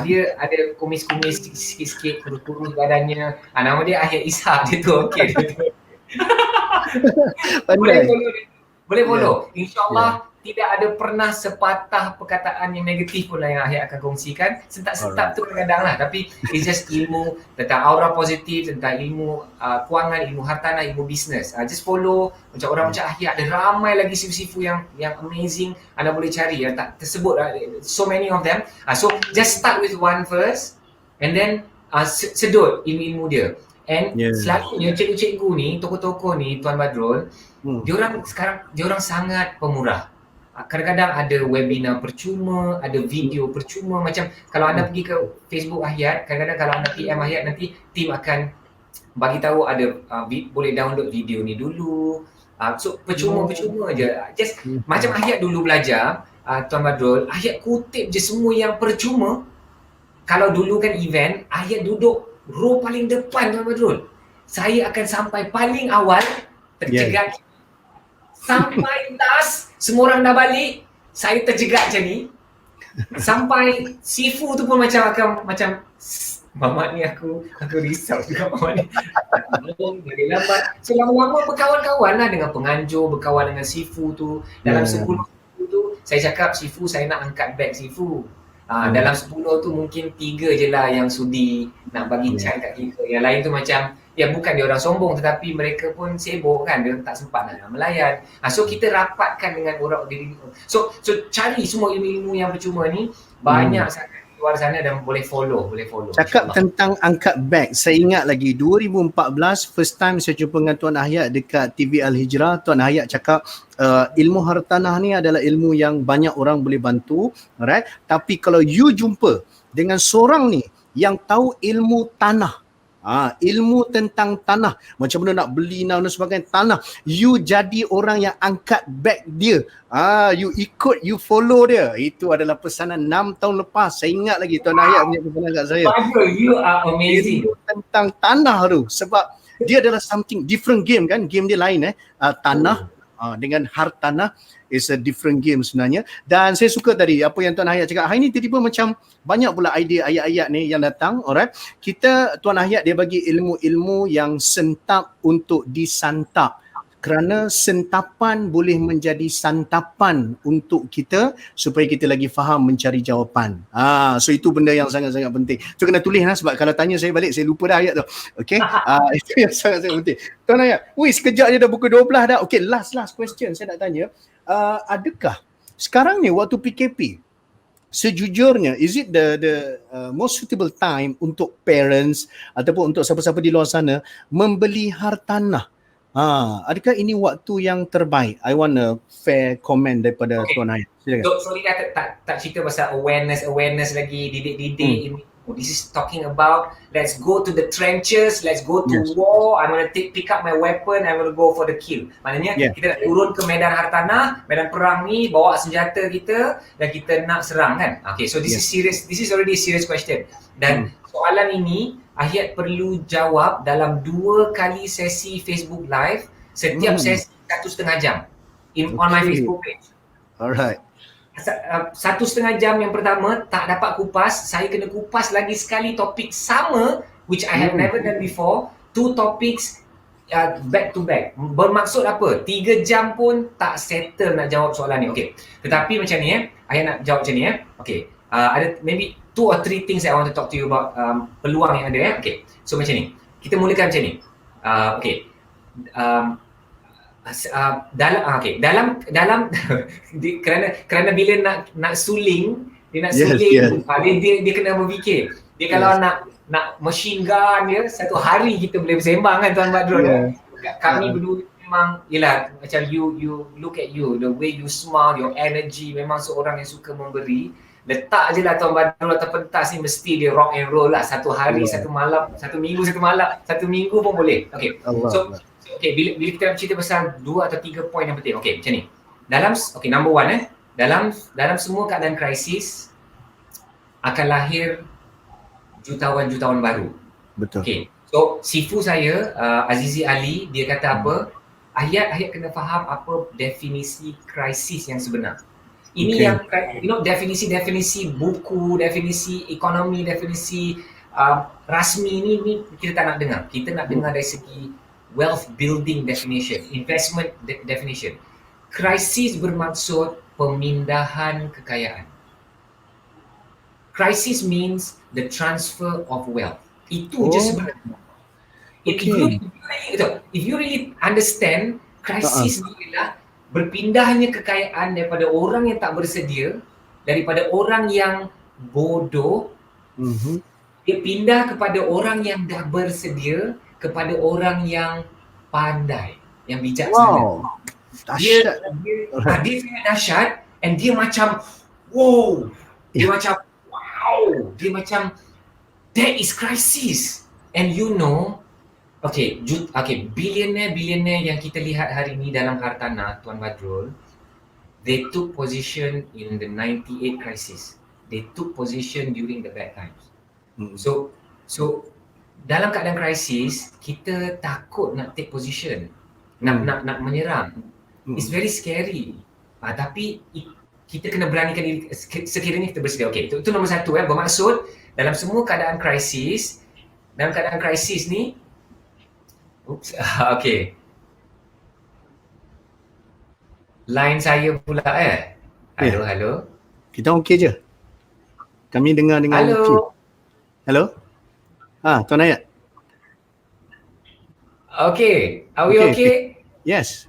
[SPEAKER 2] Dia ada kumis-kumis sikit-sikit, kurus-kurus badannya. Nama dia Ahir Ishak dia tu. Okey dia tu. Boleh follow. InsyaAllah tidak ada pernah sepatah perkataan yang negatif pun lah yang Ahir akan kongsikan. Sentak-sentak tu kadang-kadang lah, tapi it's just ilmu tentang aura positif, tentang ilmu kewangan, ilmu hartanah, ilmu bisnes. Just follow macam orang macam Ahir. Ada ramai lagi sifu-sifu yang amazing anda boleh cari yang tak tersebut, so many of them. So just start with one first and then sedut ilmu-ilmu dia. And selalunya cikgu-cikgu ni, tokoh-tokoh ni Tuan Badrul, diorang sangat pemurah. Kadang-kadang ada webinar percuma, ada video percuma. Macam kalau anda pergi ke Facebook Ahiyat, kadang-kadang kalau anda PM Ahiyat, nanti tim akan bagi tahu ada boleh download video ni dulu. So percuma-percuma je. Just macam Ahiyat dulu belajar, Tuan Badrul, Ahiyat kutip je semua yang percuma. Kalau dulu kan event, Ahiyat duduk row paling depan Tuan Badrul. Saya akan sampai paling awal, terjegat. Sampai tas, semua orang dah balik, saya terjegat macam ni. Sampai sifu tu pun macam Mamat ni aku risau juga Mamat ni. Dari lambat. So lama-lama berkawan-kawan lah dengan penganjur, berkawan dengan sifu tu. Dalam 10 sifu tu, saya cakap sifu saya nak angkat beg sifu. Dalam 10 tu mungkin 3 je lah yang sudi nak bagi chai kat kita. Yang lain tu macam, ya bukan dia orang sombong tetapi mereka pun sibuk kan, dia tak sempat nak melayan. So kita rapatkan dengan orang diri. So cari semua ilmu-ilmu yang percuma ni, banyak sangat luar sana dan boleh follow.
[SPEAKER 1] Cakap tentang angkat beg, saya ingat lagi 2014 first time saya jumpa dengan Tuan Ahyat dekat TV Al-Hijrah. Tuan Ahyat cakap ilmu hartanah ni adalah ilmu yang banyak orang boleh bantu, alright? Tapi kalau you jumpa dengan seorang ni yang tahu ilmu tanah, ilmu tentang tanah, macam mana nak beli dan sebagainya, tanah, you jadi orang yang angkat beg dia, you ikut, you follow dia. Itu adalah pesanan 6 tahun lepas. Saya ingat lagi Tuan Ahyat punya pesanan kat saya.
[SPEAKER 2] You are amazing.
[SPEAKER 1] Ilmu tentang tanah tu, sebab dia adalah something different game kan, game dia lain tanah dengan hartanah is a different game sebenarnya. Dan saya suka tadi apa yang Tuan Ahyat cakap. Hari ni tiba-tiba macam banyak pula idea ayat-ayat ni yang datang. Alright. Tuan Ahyat dia bagi ilmu-ilmu yang sentap untuk disantap. Kerana sentapan boleh menjadi santapan untuk kita supaya kita lagi faham mencari jawapan. So itu benda yang sangat-sangat penting. So kena tulis sebab kalau tanya saya balik saya lupa dah ayat tu. Okay. Itu yang sangat-sangat penting. Tuan Ahyat, sekejap je dah pukul 12 dah. Okay, last question saya nak tanya. Adakah sekarang ni waktu PKP, sejujurnya is it the most suitable time untuk parents ataupun untuk siapa-siapa di luar sana membeli hartanah? Adakah ini waktu yang terbaik? I want a fair comment daripada Tuan Ahyat. Silakan.
[SPEAKER 2] So ni tak cerita pasal awareness lagi, didik. This is talking about let's go to the trenches, let's go to war. I'm going to pick up my weapon, I'm going to go for the kill. Maknanya kita nak turun ke medan hartanah, medan perang ni, bawa senjata kita dan kita nak serang kan. Okay, so this is serious. This is already a serious question. Dan soalan ini Ahyat perlu jawab dalam 2 kali sesi Facebook Live, setiap sesi 1.5 jam on my Facebook page.
[SPEAKER 1] Alright.
[SPEAKER 2] 1.5 jam yang pertama tak dapat kupas, saya kena kupas lagi sekali topik sama which I have never done before, 2 topics back to back. Bermaksud apa? 3 jam pun tak settle nak jawab soalan ni. Okay. Tetapi macam ni Ahyat nak jawab macam ni Okay. Ada maybe 2 or 3 things that I want to talk to you about, peluang yang ada Okay. So macam ni. Kita mulakan macam ni. Okay. Dalam kerana bila nak suling, dia nak suling, dia kena berfikir. Dia kalau nak machine gun dia, satu hari kita boleh bersembang kan Tuan Badrul. Kami berdua memang yelah macam you look at you, the way you smile, your energy, memang seorang yang suka memberi. Letak je lah Tuan Badrul atau pentas ni mesti dia rock and roll lah. Satu hari, satu malam, satu minggu pun boleh. Okay. So okay, bila kita nak cerita pasal 2 atau 3 poin yang penting. Okay, macam ni. Number 1 dalam semua keadaan krisis akan lahir jutawan-jutawan baru.
[SPEAKER 1] Betul.
[SPEAKER 2] Okay. So sifu saya Azizi Ali, dia kata apa? Ahyat kena faham apa definisi krisis yang sebenar. Ini yang definisi buku, definisi ekonomi, definisi rasmi ni kita tak nak dengar. Kita nak dengar dari segi wealth building definition, investment definition. Krisis bermaksud pemindahan kekayaan. Crisis means the transfer of wealth. Itu je sebenarnya. If you really understand, krisis ni adalah berpindahnya kekayaan daripada orang yang tak bersedia, daripada orang yang bodoh, dia pindah kepada orang yang dah bersedia, kepada orang yang pandai, yang bijaksana. Dia sangat dahsyat, and dia macam wow, dia macam wow, dia macam that is crisis. And you know, billionaire yang kita lihat hari ni dalam hartanah Tuan Badrul, they took position in the 98 crisis. They took position during the bad times. So dalam keadaan krisis, kita takut nak take position, nak menyerang. It's very scary. Tapi kita kena beranikan diri sekiranya kita bersedia. Okay, itu nombor 1 bermaksud dalam semua keadaan krisis, ni okay. Line saya pula Hello.
[SPEAKER 1] Kita okey je. Kami dengar dengan Hello. Tuan Ahyat.
[SPEAKER 2] Okay. Are we okay?
[SPEAKER 1] Yes.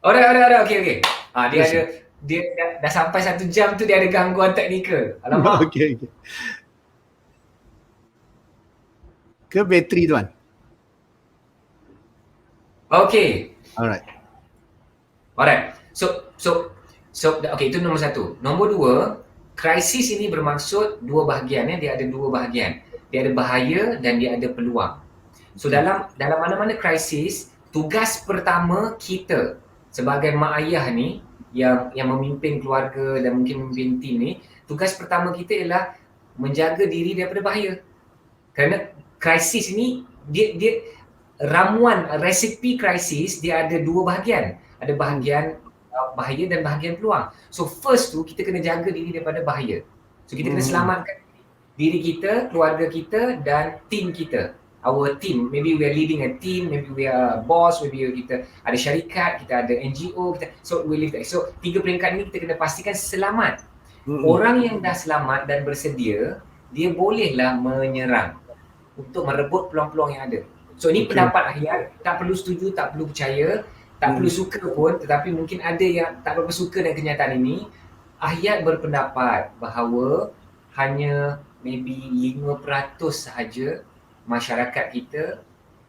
[SPEAKER 2] Alright. Okay. Dia ada dia dah sampai 1 jam tu dia ada gangguan teknikal. Alamak.
[SPEAKER 1] Okey. Ke bateri tuan?
[SPEAKER 2] Okay.
[SPEAKER 1] Alright.
[SPEAKER 2] Okay, itu nombor 1. Nombor 2, krisis ini bermaksud dua bahagian. Dia ada dua bahagian. Dia ada bahaya dan dia ada peluang. So dalam mana-mana krisis, tugas pertama kita sebagai mak ayah ni yang memimpin keluarga dan mungkin memimpin tim ni, tugas pertama kita ialah menjaga diri daripada bahaya. Kerana krisis ni dia ramuan resipi krisis dia ada dua bahagian. Ada bahagian bahaya dan bahagian peluang. So first tu kita kena jaga diri daripada bahaya. So kita kena selamatkan diri kita, keluarga kita dan tim kita. Our team, maybe we are leading a team, maybe we are a boss, maybe kita ada syarikat, kita ada NGO, so we live that. So 3 peringkat ni kita kena pastikan selamat. Orang yang dah selamat dan bersedia, dia bolehlah menyerang untuk merebut peluang-peluang yang ada. So ini pendapat Ahyat, tak perlu setuju, tak perlu percaya, tak perlu suka pun, tetapi mungkin ada yang tak berapa suka dengan kenyataan ini. Ahyat berpendapat bahawa hanya maybe 5% sahaja masyarakat kita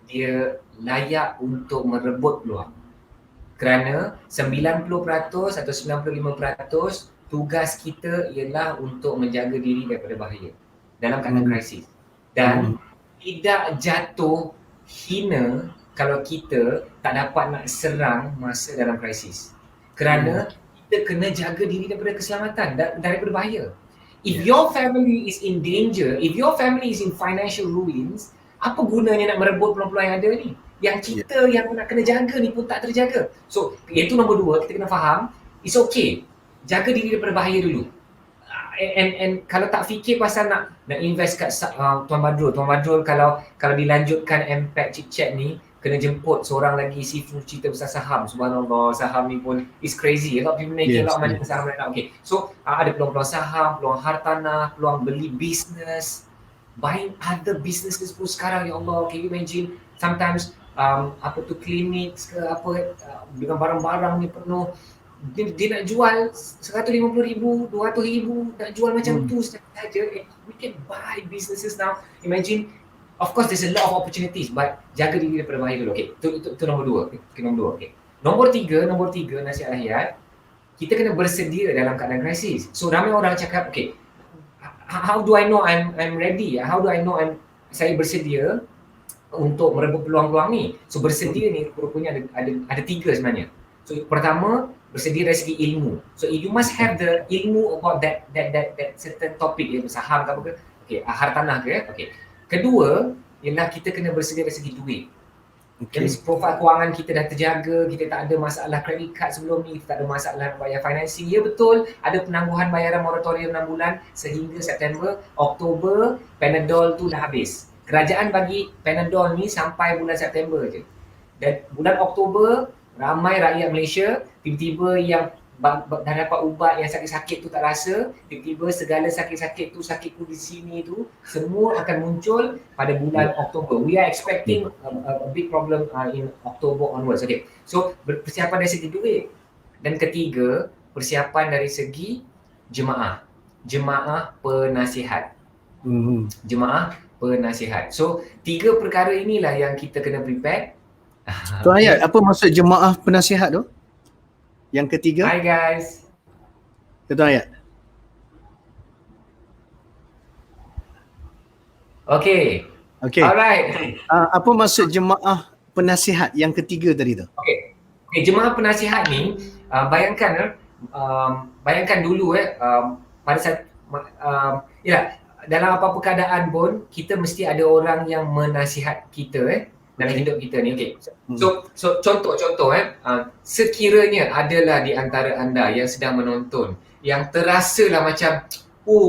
[SPEAKER 2] dia layak untuk merebut peluang. Kerana 90% atau 95% tugas kita ialah untuk menjaga diri daripada bahaya dalam keadaan krisis. Dan tidak jatuh hina kalau kita tak dapat nak serang masa dalam krisis. Kerana kita kena jaga diri daripada keselamatan, daripada bahaya. If your family is in danger, if your family is in financial ruins, apa gunanya nak merebut peluang-peluang yang ada ni? Yang kita yang nak kena jaga ni pun tak terjaga. So, itu nombor 2, kita kena faham, it's okay. Jaga diri daripada bahaya dulu. And kalau tak fikir pasal nak invest kat Tuan Badrul kalau dilanjutkan MPAC Chit Chat ni, kena jemput seorang lagi Sifu cerita pasal saham. Subhanallah, saham ni pun is crazy. A lot of people making a lot of money saham right now. Okay, so ada peluang-peluang saham, peluang hartanah, peluang beli bisnes, buying other businesses pun sekarang, ya Allah. Can you imagine sometimes clinics ke apa dengan barang-barang ni penuh, dia nak jual 150,000, 200,000, nak jual macam tu saja. We can buy businesses now. Imagine. Of course, there's a lot of opportunities, but jaga diri daripada bahaya dulu. Okay, itu nombor 2. Okay, nombor 2. Okay. Nombor 3 nasihat Ahyat, kita kena bersedia dalam keadaan krisis. So ramai orang cakap, okay, how do I know I'm ready? How do I know saya bersedia untuk merebut peluang-peluang ni? So bersedia ni rupanya ada 3 sebenarnya. So pertama, bersedia dari segi ilmu. So you must have the ilmu about that certain topic, saham ke apa ke, okay, hartanah ke, okay. Kedua, ialah kita kena bersedia dari segi duit. Jadi profil kewangan kita dah terjaga, kita tak ada masalah credit card sebelum ni, kita tak ada masalah bayar financing. Ya betul, ada penangguhan bayaran moratorium 6 bulan sehingga September, Oktober, Panadol tu dah habis. Kerajaan bagi Panadol ni sampai bulan September je. Dan bulan Oktober, ramai rakyat Malaysia tiba-tiba yang dah dapat ubat yang sakit-sakit tu tak rasa, tiba-tiba segala sakit-sakit tu, sakitku di sini tu, semua akan muncul pada bulan Oktober. We are expecting a big problem in October onwards. Okay, so persiapan dari segi duit. Dan ketiga, persiapan dari segi jemaah penasihat. Jemaah penasihat. So 3 perkara inilah yang kita kena prepare.
[SPEAKER 1] Tuan Ahyat, apa maksud jemaah penasihat tu? Yang ketiga?
[SPEAKER 2] Hi guys.
[SPEAKER 1] Tuan Ahyat.
[SPEAKER 2] Okay. Alright.
[SPEAKER 1] Apa maksud jemaah penasihat yang ketiga tadi tu?
[SPEAKER 2] Okay, jemaah penasihat ni, bayangkan dulu pada saat dalam apa-apa keadaan pun kita mesti ada orang yang menasihat kita dalam hidup kita ni. Okay. So contoh sekiranya adalah di antara anda yang sedang menonton yang terasalah macam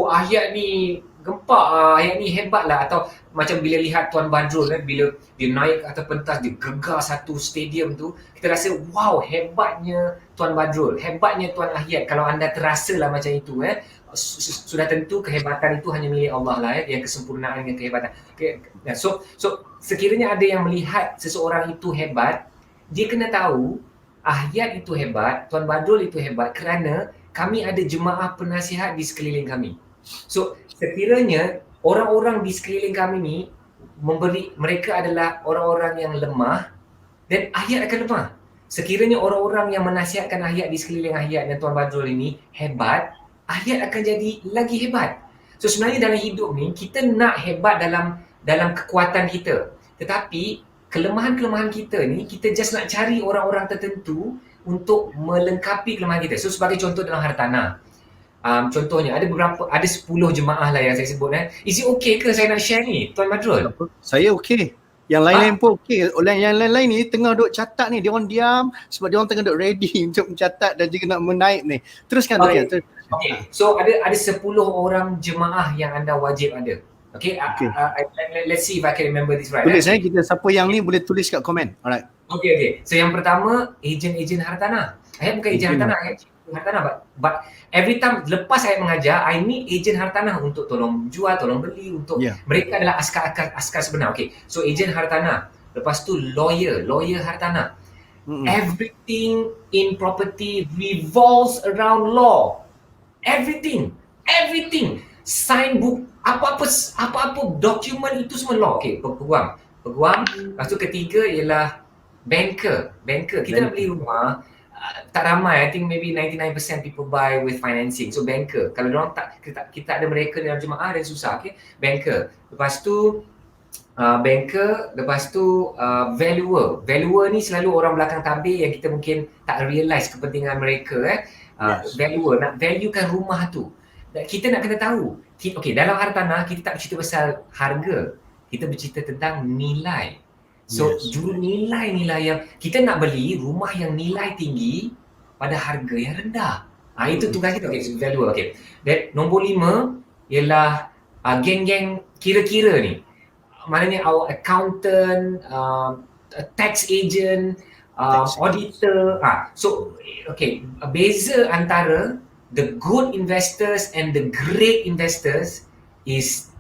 [SPEAKER 2] Ahyat ni gempak, Ahyat ni hebat lah, atau macam bila lihat Tuan Badrul bila dia naik ke atas pentas, dia gegar satu stadium tu, kita rasa wow, hebatnya Tuan Badrul, hebatnya Tuan Ahyat. Kalau anda terasalah macam itu, sudah tentu kehebatan itu hanya milik Allah lah, yang kesempurnaan dengan kehebatan. Okay. So sekiranya ada yang melihat seseorang itu hebat, dia kena tahu Ayat itu hebat, Tuan Badrul itu hebat kerana kami ada jemaah penasihat di sekeliling kami. So, sekiranya orang-orang di sekeliling kami ni mereka adalah orang-orang yang lemah, dan ayat akan lemah. Sekiranya orang-orang yang menasihatkan ayat di sekeliling ayat dan Tuan Badrul ini hebat, ayat akan jadi lagi hebat. So sebenarnya dalam hidup ni kita nak hebat dalam kekuatan kita. Tetapi kelemahan-kelemahan kita ni kita just nak cari orang-orang tertentu untuk melengkapi kelemahan kita. So sebagai contoh dalam hartanah. Contohnya ada 10 jemaah lah yang saya sebut. Is it okay ke saya nak share ni Tuan Badrul?
[SPEAKER 1] Saya okey. Yang lain-lain pun okey. Yang lain-lain ni tengah duk catat ni, dia orang diam sebab dia orang tengah duk ready untuk mencatat dan juga nak menaip ni. Teruskan Dorian.
[SPEAKER 2] Okay. So ada 10 orang jemaah yang anda wajib ada. Okay. Let's see if I can remember this right.
[SPEAKER 1] Tulis kita siapa yang ni boleh tulis kat komen. Alright.
[SPEAKER 2] Okay. So yang pertama ejen hartanah. Ayat bukan ejen hartanah, ayat hartanah. But every time lepas saya mengajar, I need ejen hartanah untuk tolong jual, tolong beli, untuk mereka adalah askar sebenar. Okay. So ejen hartanah. Lepas tu lawyer hartanah. Everything in property revolves around law. Everything. Sign book, apa-apa dokumen itu semua law. Okay, peguam. Lepas tu ketiga ialah banker. Kita nak beli rumah, tak ramai, I think maybe 99% people buy with financing. So banker. Kalau diorang kita ada mereka dalam jemaah dan susah, okay? Banker. Lepas tu banker, lepas tu valuer. Valuer ni selalu orang belakang tabir yang kita mungkin tak realize kepentingan mereka. Valuer, nak valuekan rumah tu. Kita nak kena tahu. Okay, dalam hartanah kita tak bercerita pasal harga. Kita bercerita tentang nilai. So, juru nilai yang kita nak beli rumah yang nilai tinggi pada harga yang rendah. Itu tugas kita. Okay, so valuer. Okay. Dan nombor 5 ialah geng-geng kira-kira ni. Maknanya our accountant, tax agent, auditor. So, okay, beza antara the good investors and the great investors is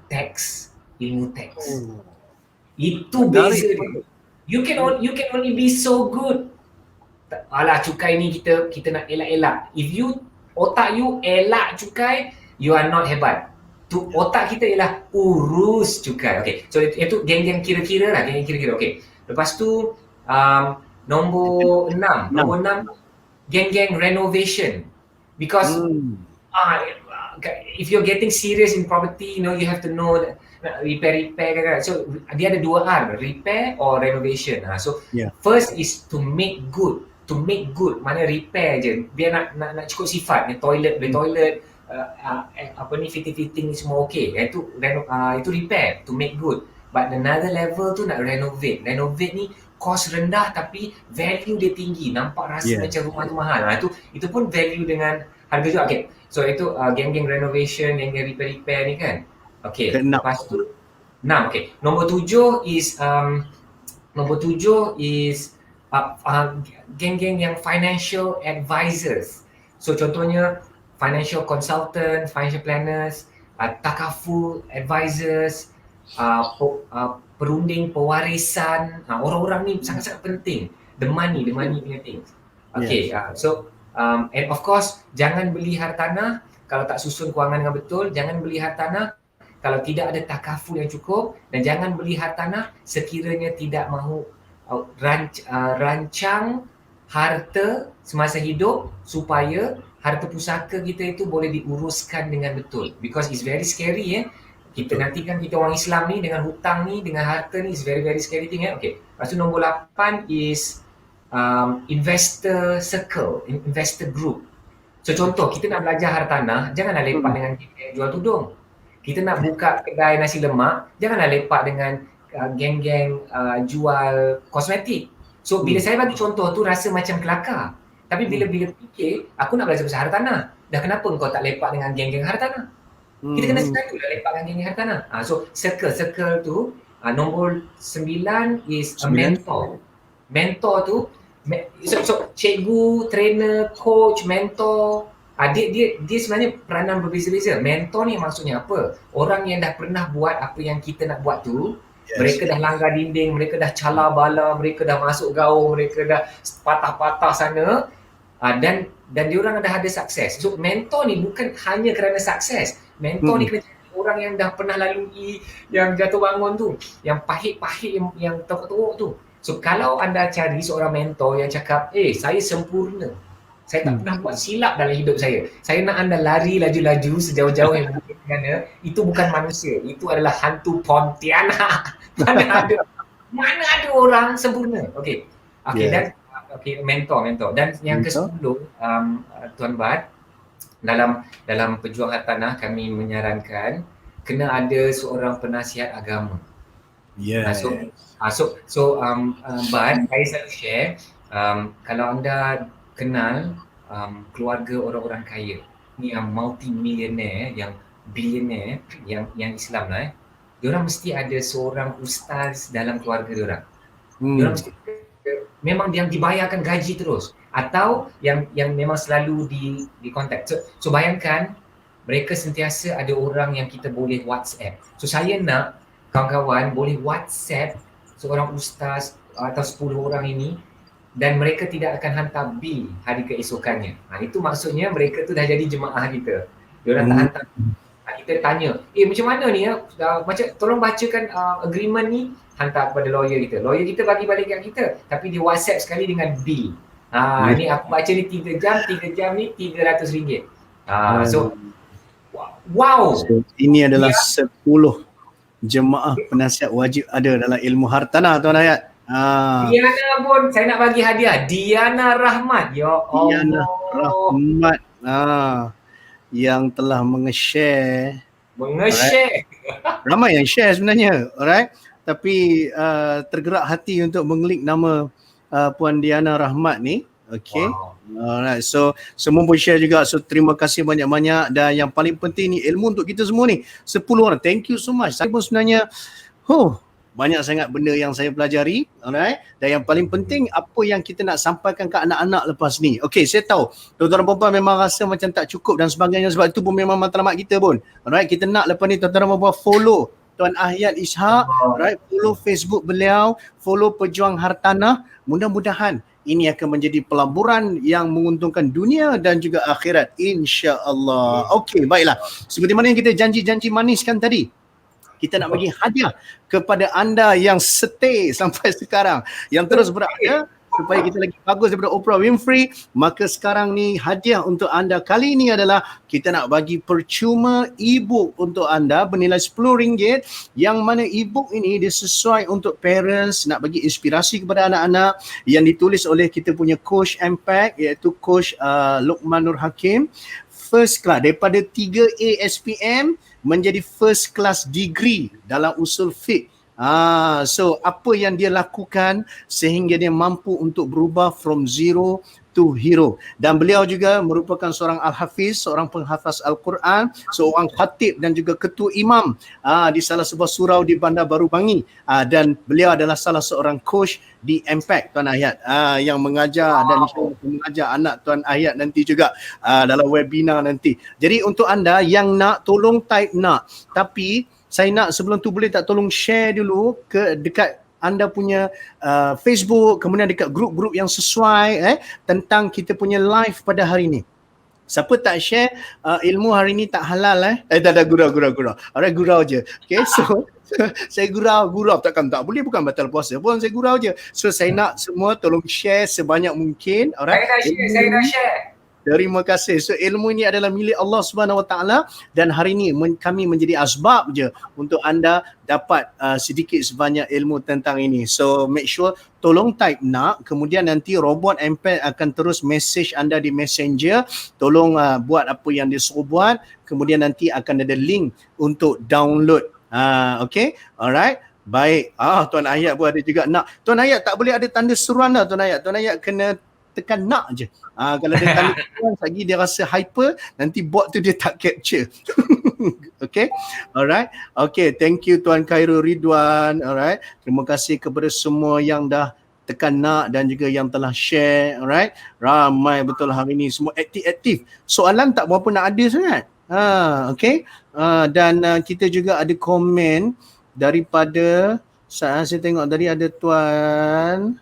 [SPEAKER 2] ilmu tax. Itu beza dia. You can only be so good. Alah, cukai ni kita nak elak-elak. If otak you elak cukai, you are not hebat. Otak kita ialah urus cukai. Okay, so itu geng-geng kira-kira lah, geng-geng kira-kira. Okay, lepas tu nombor 6, geng-geng renovation. Because if you're getting serious in property, you have to know that repair kan. So dia ada 2 R, repair or renovation. So first is to make good. Mana repair je, biar nak cukup sifat. Toilet, fitting ni semua okey. Itu repair, to make good. But another level tu nak renovate. Renovate ni kos rendah tapi value dia tinggi. Nampak rasa macam rumah tu mahal. Itu pun value dengan harga juga. Okay. So itu geng-geng renovation, geng-geng repair ni kan. Okay. Lepas tu 6. Okay. Nombor 7 is geng-geng yang financial advisors. So contohnya financial consultant, financial planners, takaful advisors, perunding pewarisan. Orang-orang ni sangat-sangat penting. The money punya things. Okay, so and of course jangan beli hartanah kalau tak susun kewangan dengan betul. Jangan beli hartanah kalau tidak ada takaful yang cukup, dan jangan beli hartanah sekiranya tidak mahu rancang harta semasa hidup supaya harta pusaka kita itu boleh diuruskan dengan betul. Because it's very scary kita nanti kan kita orang Islam ni dengan hutang ni, dengan harta ni, is very very scary thing. Okay. Lepas tu nombor 8 is investor circle, investor group. So contoh, kita nak belajar hartanah, janganlah lepak dengan geng jual tudung. Kita nak buka kedai nasi lemak, janganlah lepak dengan geng-geng jual kosmetik. So bila saya bagi contoh tu rasa macam kelakar. Tapi bila fikir, aku nak belajar pasal hartanah. Dah kenapa kau tak lepak dengan geng-geng hartanah? Kita kena selalu lepak dengan geng-geng hartanah. So circle tu, nombor 9 is a mentor. Mentor tu, so cikgu, trainer, coach, mentor, dia sebenarnya peranan berbeza-beza. Mentor ni maksudnya apa? Orang yang dah pernah buat apa yang kita nak buat tu,
[SPEAKER 1] Yes.
[SPEAKER 2] Mereka dah langgar dinding, mereka dah calar bala, mereka dah masuk gaung, mereka dah patah-patah sana. Dan diorang dah ada sukses. So mentor ni bukan hanya kerana sukses. Mentor ni kena cari orang yang dah pernah lalui yang jatuh bangun tu, yang pahit-pahit, yang teruk-teruk tu. So kalau anda cari seorang mentor yang cakap, saya sempurna, saya tak pernah buat silap dalam hidup saya nak anda lari laju-laju sejauh-jauh yang mungkin, kerana itu bukan manusia, itu adalah hantu Pontianak. Mana ada orang sempurna. Okey, dan mentor. Dan yang ke-10, Tuan Bat, dalam Pejuang Hartanah kami menyarankan kena ada seorang penasihat agama.
[SPEAKER 1] Yes.
[SPEAKER 2] Bat, saya selalu share, kalau anda kenal keluarga orang-orang kaya ni yang multi-millionaire, yang billionaire, yang Islam lah, diorang mesti ada seorang ustaz dalam keluarga diorang. Diorang mesti memang yang dibayarkan gaji terus, atau yang memang selalu di kontak. So bayangkan mereka sentiasa ada orang yang kita boleh WhatsApp. So saya nak kawan-kawan boleh WhatsApp seorang ustaz atau 10 orang ini, dan mereka tidak akan hantar bil hari keesokannya. Itu maksudnya mereka tu dah jadi jemaah kita. Diorang tak hantar. Kita tanya, macam mana ni ya? Macam tolong bacakan agreement ni, hantar kepada lawyer kita. Lawyer kita bagi balik kat kita, tapi di WhatsApp sekali dengan bil. Ni aku baca ni 3 jam ni RM300. So wow.
[SPEAKER 1] So, ini adalah 10 jemaah penasihat wajib ada dalam ilmu hartanah, Tuan Hayat.
[SPEAKER 2] Diana pun saya nak bagi hadiah. Diana Rahmat. Ya Allah.
[SPEAKER 1] Diana Rahmat. Yang telah menge-share. Alright. Ramai yang share sebenarnya. Alright. Tapi tergerak hati untuk mengklik nama Puan Diana Rahmat ni. Okay. Wow. Alright. So semua pun share juga. So terima kasih banyak-banyak. Dan yang paling penting ni ilmu untuk kita semua ni. 10 orang. Thank you so much. Saya pun sebenarnya banyak sangat benda yang saya pelajari, alright. Dan yang paling penting, apa yang kita nak sampaikan ke anak-anak lepas ni. Okey, saya tahu tuan-tuan dan puan-puan memang rasa macam tak cukup dan sebagainya, sebab itu pun memang matlamat kita pun. Alright, kita nak lepas ni tuan-tuan dan puan-puan follow Tuan Ahyat Ishak, right? Follow Facebook beliau, follow Pejuang Hartanah. Mudah-mudahan ini akan menjadi pelaburan yang menguntungkan dunia dan juga akhirat, insya-Allah. Okey, baiklah. Seperti mana yang kita janji-janji maniskan tadi, kita nak bagi hadiah kepada anda yang stay sampai sekarang, yang terus berada supaya kita lagi bagus daripada Oprah Winfrey. Maka sekarang ni hadiah untuk anda kali ini adalah kita nak bagi percuma e-book untuk anda bernilai RM10, yang mana e-book ini dia sesuai untuk parents, nak bagi inspirasi kepada anak-anak, yang ditulis oleh kita punya coach Impact, iaitu coach Luqman Nur Hakim. First class daripada 3A SPM menjadi first class degree dalam usul fiqh. So apa yang dia lakukan sehingga dia mampu untuk berubah from zero to hero. Dan beliau juga merupakan seorang al-hafiz, seorang penghafaz Al-Quran, seorang khatib dan juga ketua imam di salah sebuah surau di Bandar Baru Bangi. Dan beliau adalah salah seorang coach di Impact, Tuan Ahyat, yang mengajar dan mengajar anak Tuan Ahyat nanti juga dalam webinar nanti. Jadi untuk anda yang nak, tolong type nak. Tapi saya nak sebelum tu boleh tak tolong share dulu ke dekat anda punya Facebook, kemudian dekat grup-grup yang sesuai tentang kita punya live pada hari ni. Siapa tak share ilmu hari ni tak halal tak gurau. Alright, gurau je. Okay, so saya gurau takkan tak boleh, bukan batal puasa pun, saya gurau je. So saya nak semua tolong share sebanyak mungkin. Alright.
[SPEAKER 2] Saya dah share.
[SPEAKER 1] Terima kasih. So ilmu ini adalah milik Allah Subhanahu Wa Taala, dan hari ini kami menjadi asbab je untuk anda dapat sedikit sebanyak ilmu tentang ini. So make sure tolong type nak, kemudian nanti robot Impact akan terus message anda di Messenger. Tolong buat apa yang dia suruh buat, kemudian nanti akan ada link untuk download. Okay, alright. Baik. Tuan Ayat pun ada juga nak. Tuan Ayat tak boleh ada tanda seruan dah, Tuan Ayat. Tuan Ayat kena tekan nak je. Kalau dia tanda seruan lagi dia rasa hyper, nanti bot tu dia tak capture. Okay, alright. Okay, thank you Tuan Khairul Ridwan. Alright, terima kasih kepada semua yang dah tekan nak dan juga yang telah share. Alright, ramai betul hari ni, semua aktif-aktif. Soalan tak berapa nak ada sangat. Okay, dan kita juga ada komen daripada Saya tengok tadi ada Tuan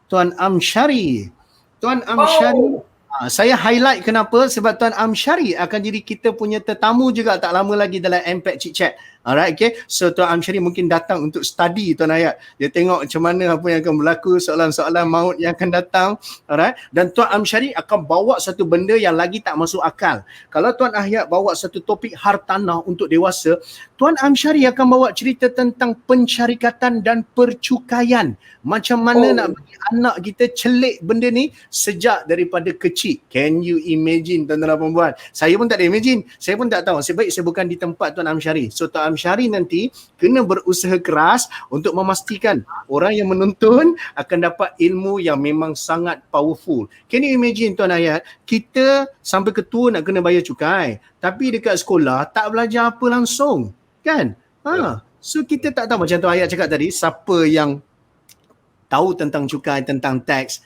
[SPEAKER 1] Tuan Amsyari. Tuan Amsyari. Saya highlight kenapa? Sebab Tuan Amsyari akan jadi kita punya tetamu juga tak lama lagi dalam Impact Chit Chat. Alright, okay. So Tuan Amsyari mungkin datang untuk study Tuan Hayat. Dia tengok macam mana apa yang akan berlaku, soalan-soalan maut yang akan datang. Alright. Dan Tuan Amsyari akan bawa satu benda yang lagi tak masuk akal. Kalau Tuan Hayat bawa satu topik hartanah untuk dewasa, Tuan Amsyari akan bawa cerita tentang pensyarikatan dan percukaian. Macam mana nak bagi anak kita celik benda ni sejak daripada kecil. Can you imagine tuan-tuan dan puan-puan? Saya pun tak ada imagine. Saya pun tak tahu. Sebaik saya bukan di tempat Tuan Amsyari. So Tuan Amsyari nanti kena berusaha keras untuk memastikan orang yang menonton akan dapat ilmu yang memang sangat powerful. Can you imagine Tuan Hayat? Kita sampai ketua nak kena bayar cukai. Tapi dekat sekolah tak belajar apa langsung. Kan? So kita tak tahu macam Tuan Hayat cakap tadi, siapa yang tahu tentang cukai, tentang tax,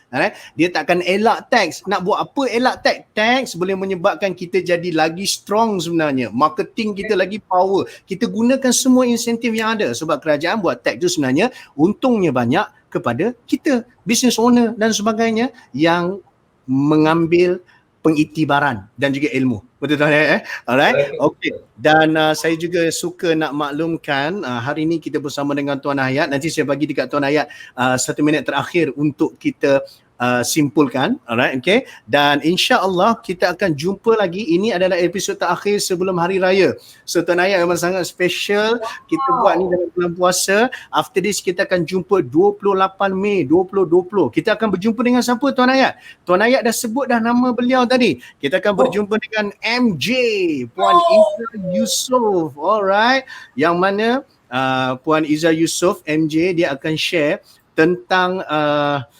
[SPEAKER 1] dia takkan elak tax. Nak buat apa elak tax? Tax boleh menyebabkan kita jadi lagi strong sebenarnya. Marketing kita lagi power. Kita gunakan semua insentif yang ada sebab kerajaan buat tax tu sebenarnya untungnya banyak kepada kita, business owner dan sebagainya yang mengambil pengiktibaran dan juga ilmu. Betul tak? Alright. Okay. Dan saya juga suka nak maklumkan hari ini kita bersama dengan Tuan Hayat. Nanti saya bagi dekat Tuan Hayat 1 minit terakhir untuk kita simpulkan. Alright, okay. Dan insya-Allah kita akan jumpa lagi. Ini adalah episod terakhir sebelum hari raya. So Tuan Hayat memang sangat special. Kita buat ni dalam bulan puasa. After this kita akan jumpa 28 Mei 2020. Kita akan berjumpa dengan siapa Tuan Hayat? Tuan Hayat dah sebut dah nama beliau tadi. Kita akan berjumpa dengan MJ, Puan Iza Yusof. Alright. Yang mana Puan Iza Yusof, MJ, dia akan share tentang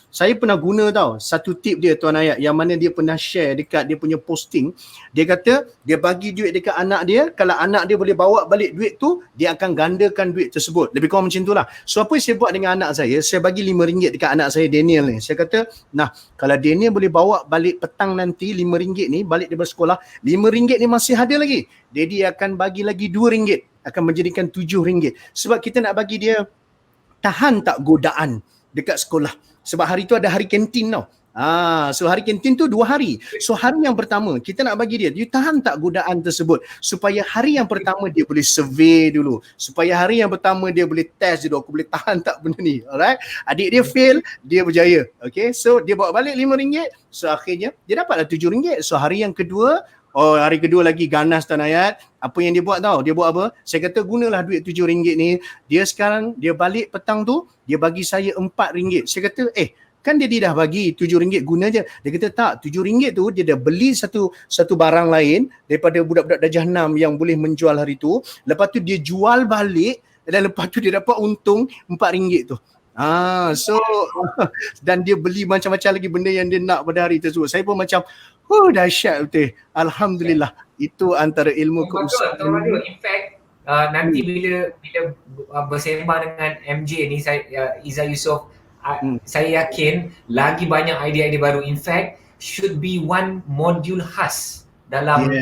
[SPEAKER 1] saya pernah guna tau satu tip dia Tuan Hayat, yang mana dia pernah share dekat dia punya posting. Dia kata dia bagi duit dekat anak dia, kalau anak dia boleh bawa balik duit tu, dia akan gandakan duit tersebut. Lebih kurang macam itulah. So apa yang saya buat dengan anak saya bagi RM5 dekat anak saya Daniel ni. Saya kata, nah kalau Daniel boleh bawa balik petang nanti RM5 ni balik daripada sekolah, RM5 ni masih ada lagi. Daddy akan bagi lagi RM2, akan menjadikan RM7. Sebab kita nak bagi dia tahan tak godaan dekat sekolah. Sebab hari tu ada hari kantin tau. So hari kantin tu 2 hari. So hari yang pertama kita nak bagi dia tahan tak godaan tersebut, supaya hari yang pertama dia boleh survey dulu, supaya hari yang pertama dia boleh test dulu, aku boleh tahan tak benda ni. Alright. Adik dia fail, dia berjaya. Okay, so dia bawa balik RM5. So akhirnya dia dapatlah RM7. So hari yang kedua, hari kedua lagi ganas Tuan Hayat. Apa yang dia buat tahu? Dia buat apa? Saya kata gunalah duit RM7 ni. Dia sekarang, dia balik petang tu, dia bagi saya RM4. Saya kata, kan dia dah bagi RM7, guna je. Dia kata tak, RM7 tu dia dah beli satu barang lain daripada budak-budak Darjah 6 yang boleh menjual hari tu. Lepas tu dia jual balik dan lepas tu dia dapat untung RM4 tu. So dan dia beli macam-macam lagi benda yang dia nak pada hari tersebut. Saya pun macam dahsyat betul. Alhamdulillah. Itu antara ilmu keusahaan.
[SPEAKER 2] Betul. In fact nanti bila bersembang dengan MJ ni, saya Iza Yusof, saya yakin lagi banyak idea-idea baru. In fact should be one module khas dalam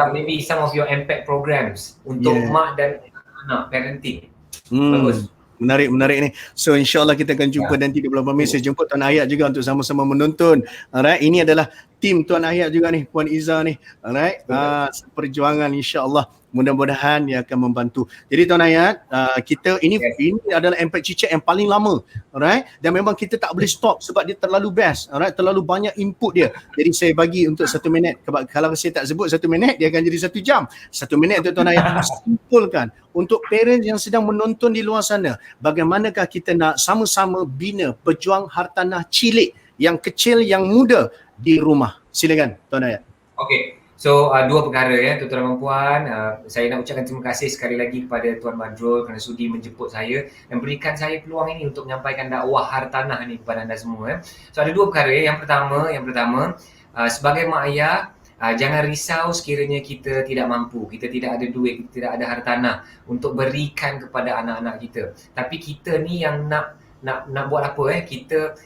[SPEAKER 2] maybe some of your impact programs untuk mak dan anak parenting. Bagus.
[SPEAKER 1] Menarik ni. So insyaAllah kita akan jumpa nanti di bulan Mei. Saya jemput Tuan Hayat juga untuk sama-sama menonton. Alright, ini adalah tim Tuan Hayat juga ni, Puan Iza ni. Alright, perjuangan insyaAllah. Mudah-mudahan dia akan membantu. Jadi Tuan Hayat, kita ini adalah Impact Chit Chat yang paling lama. Alright, dan memang kita tak boleh stop sebab dia terlalu best. Alright, terlalu banyak input dia. Jadi saya bagi untuk 1 minit. Kalau saya tak sebut 1 minit, dia akan jadi 1 jam. 1 minit untuk Tuan Hayat simpulkan untuk parents yang sedang menonton di luar sana, bagaimanakah kita nak sama-sama bina pejuang hartanah cilik, yang kecil, yang muda di rumah. Silakan Tuan Hayat.
[SPEAKER 2] Okay. So, 2 perkara tuan-tuan dan puan. Saya nak ucapkan terima kasih sekali lagi kepada Tuan Badrul kerana sudi menjemput saya dan berikan saya peluang ini untuk menyampaikan dakwah hartanah ni kepada anda semua. So, ada 2 perkara. Yang pertama, sebagai mak ayah, jangan risau sekiranya kita tidak mampu, kita tidak ada duit, kita tidak ada hartanah untuk berikan kepada anak-anak kita. Tapi kita ni yang nak buat apa? Kita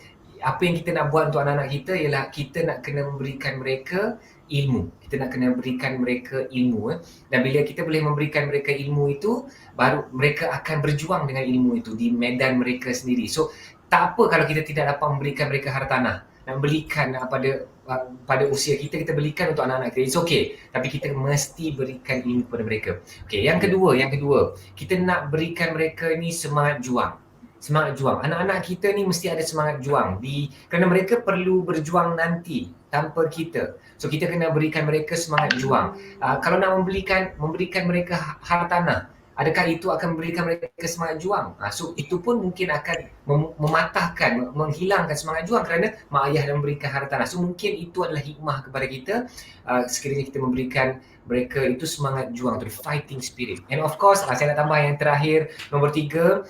[SPEAKER 2] apa yang kita nak buat untuk anak-anak kita ialah kita nak kena memberikan mereka ilmu. Kita nak kena berikan mereka ilmu. Dan bila kita boleh memberikan mereka ilmu itu, baru mereka akan berjuang dengan ilmu itu di medan mereka sendiri. So tak apa kalau kita tidak dapat memberikan mereka hartanah. Nak belikan pada usia kita belikan untuk anak-anak kita. It's okay. Tapi kita mesti berikan ilmu kepada mereka. Okay, yang kedua, kita nak berikan mereka ni semangat juang. Semangat juang. Anak-anak kita ni mesti ada semangat juang kerana mereka perlu berjuang nanti tanpa kita. So kita kena berikan mereka semangat juang. Kalau nak memberikan mereka hartanah, adakah itu akan memberikan mereka semangat juang? So itu pun mungkin akan mematahkan, menghilangkan semangat juang kerana mak ayah dah memberikan hartanah. So mungkin itu adalah hikmah kepada kita sekiranya kita memberikan mereka itu semangat juang, the fighting spirit. And of course, saya nak tambah yang terakhir, nombor 3,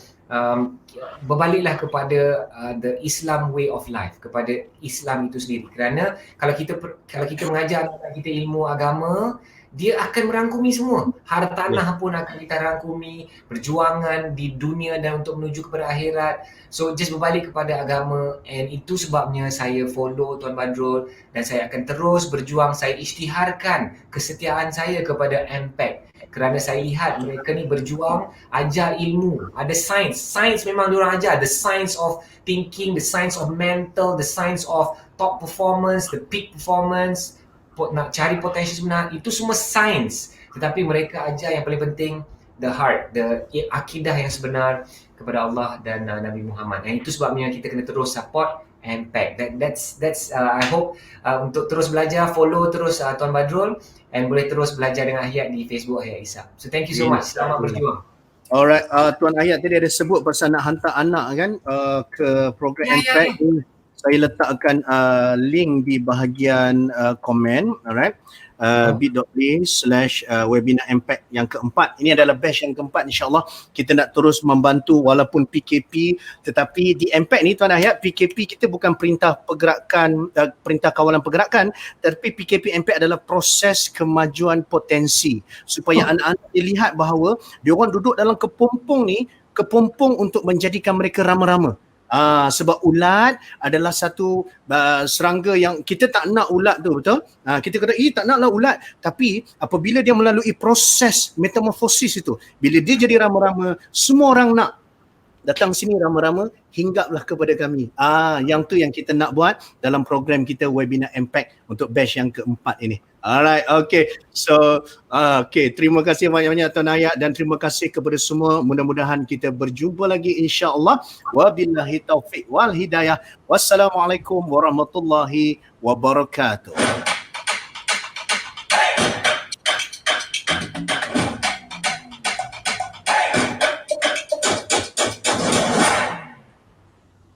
[SPEAKER 2] berbaliklah kepada the Islam way of life, kepada Islam itu sendiri. Kerana kalau kita mengajar anak kita ilmu agama, dia akan merangkumi semua. Hartanah pun akan kita rangkumi, perjuangan di dunia dan untuk menuju kepada akhirat. So just berbalik kepada agama, and itu sebabnya saya follow Tuan Badrul dan saya akan terus berjuang. Saya isytiharkan kesetiaan saya kepada MPAC kerana saya lihat mereka ni berjuang, ajar ilmu, ada sains memang diorang ajar, the science of thinking, the science of mental, the science of top performance, the peak performance, nak cari potensi sebenar, itu semua sains. Tetapi mereka ajar yang paling penting, the heart, the akidah yang sebenar kepada Allah dan Nabi Muhammad. Dan itu sebabnya kita kena terus support MPAC. That's I hope untuk terus belajar, follow terus Tuan Badrul, and boleh terus belajar dengan Ahyat di Facebook Ahyat Ishak. So thank you so much. Selamat berjuang.
[SPEAKER 1] Alright, Tuan Ahyat tadi ada sebut pasal nak hantar anak kan ke program MPAC. Saya letakkan link di bahagian komen, alright. bit.ly/webinar MPAC yang keempat. Ini adalah batch yang keempat, insyaAllah kita nak terus membantu walaupun PKP, tetapi di MPAC ni Tuan Ahyat, PKP kita bukan perintah pergerakan, perintah kawalan pergerakan, tetapi PKP MPAC adalah proses kemajuan potensi supaya anak-anak dilihat bahawa diorang duduk dalam kepompong untuk menjadikan mereka rama-rama. Sebab ulat adalah satu serangga yang kita tak nak ulat tu, betul? Kita kata tak naklah ulat, tapi apabila dia melalui proses metamorfosis itu, bila dia jadi rama-rama, semua orang nak datang sini rama-rama, hinggaplah kepada kami. Yang tu yang kita nak buat dalam program kita Webinar MPAC untuk batch yang keempat ini. Alright, okay. So, okay, terima kasih banyak-banyak Tuan Ahyat dan terima kasih kepada semua. Mudah-mudahan kita berjumpa lagi insya-Allah. Wabillahi taufiq wal hidayah. Wassalamualaikum warahmatullahi wabarakatuh.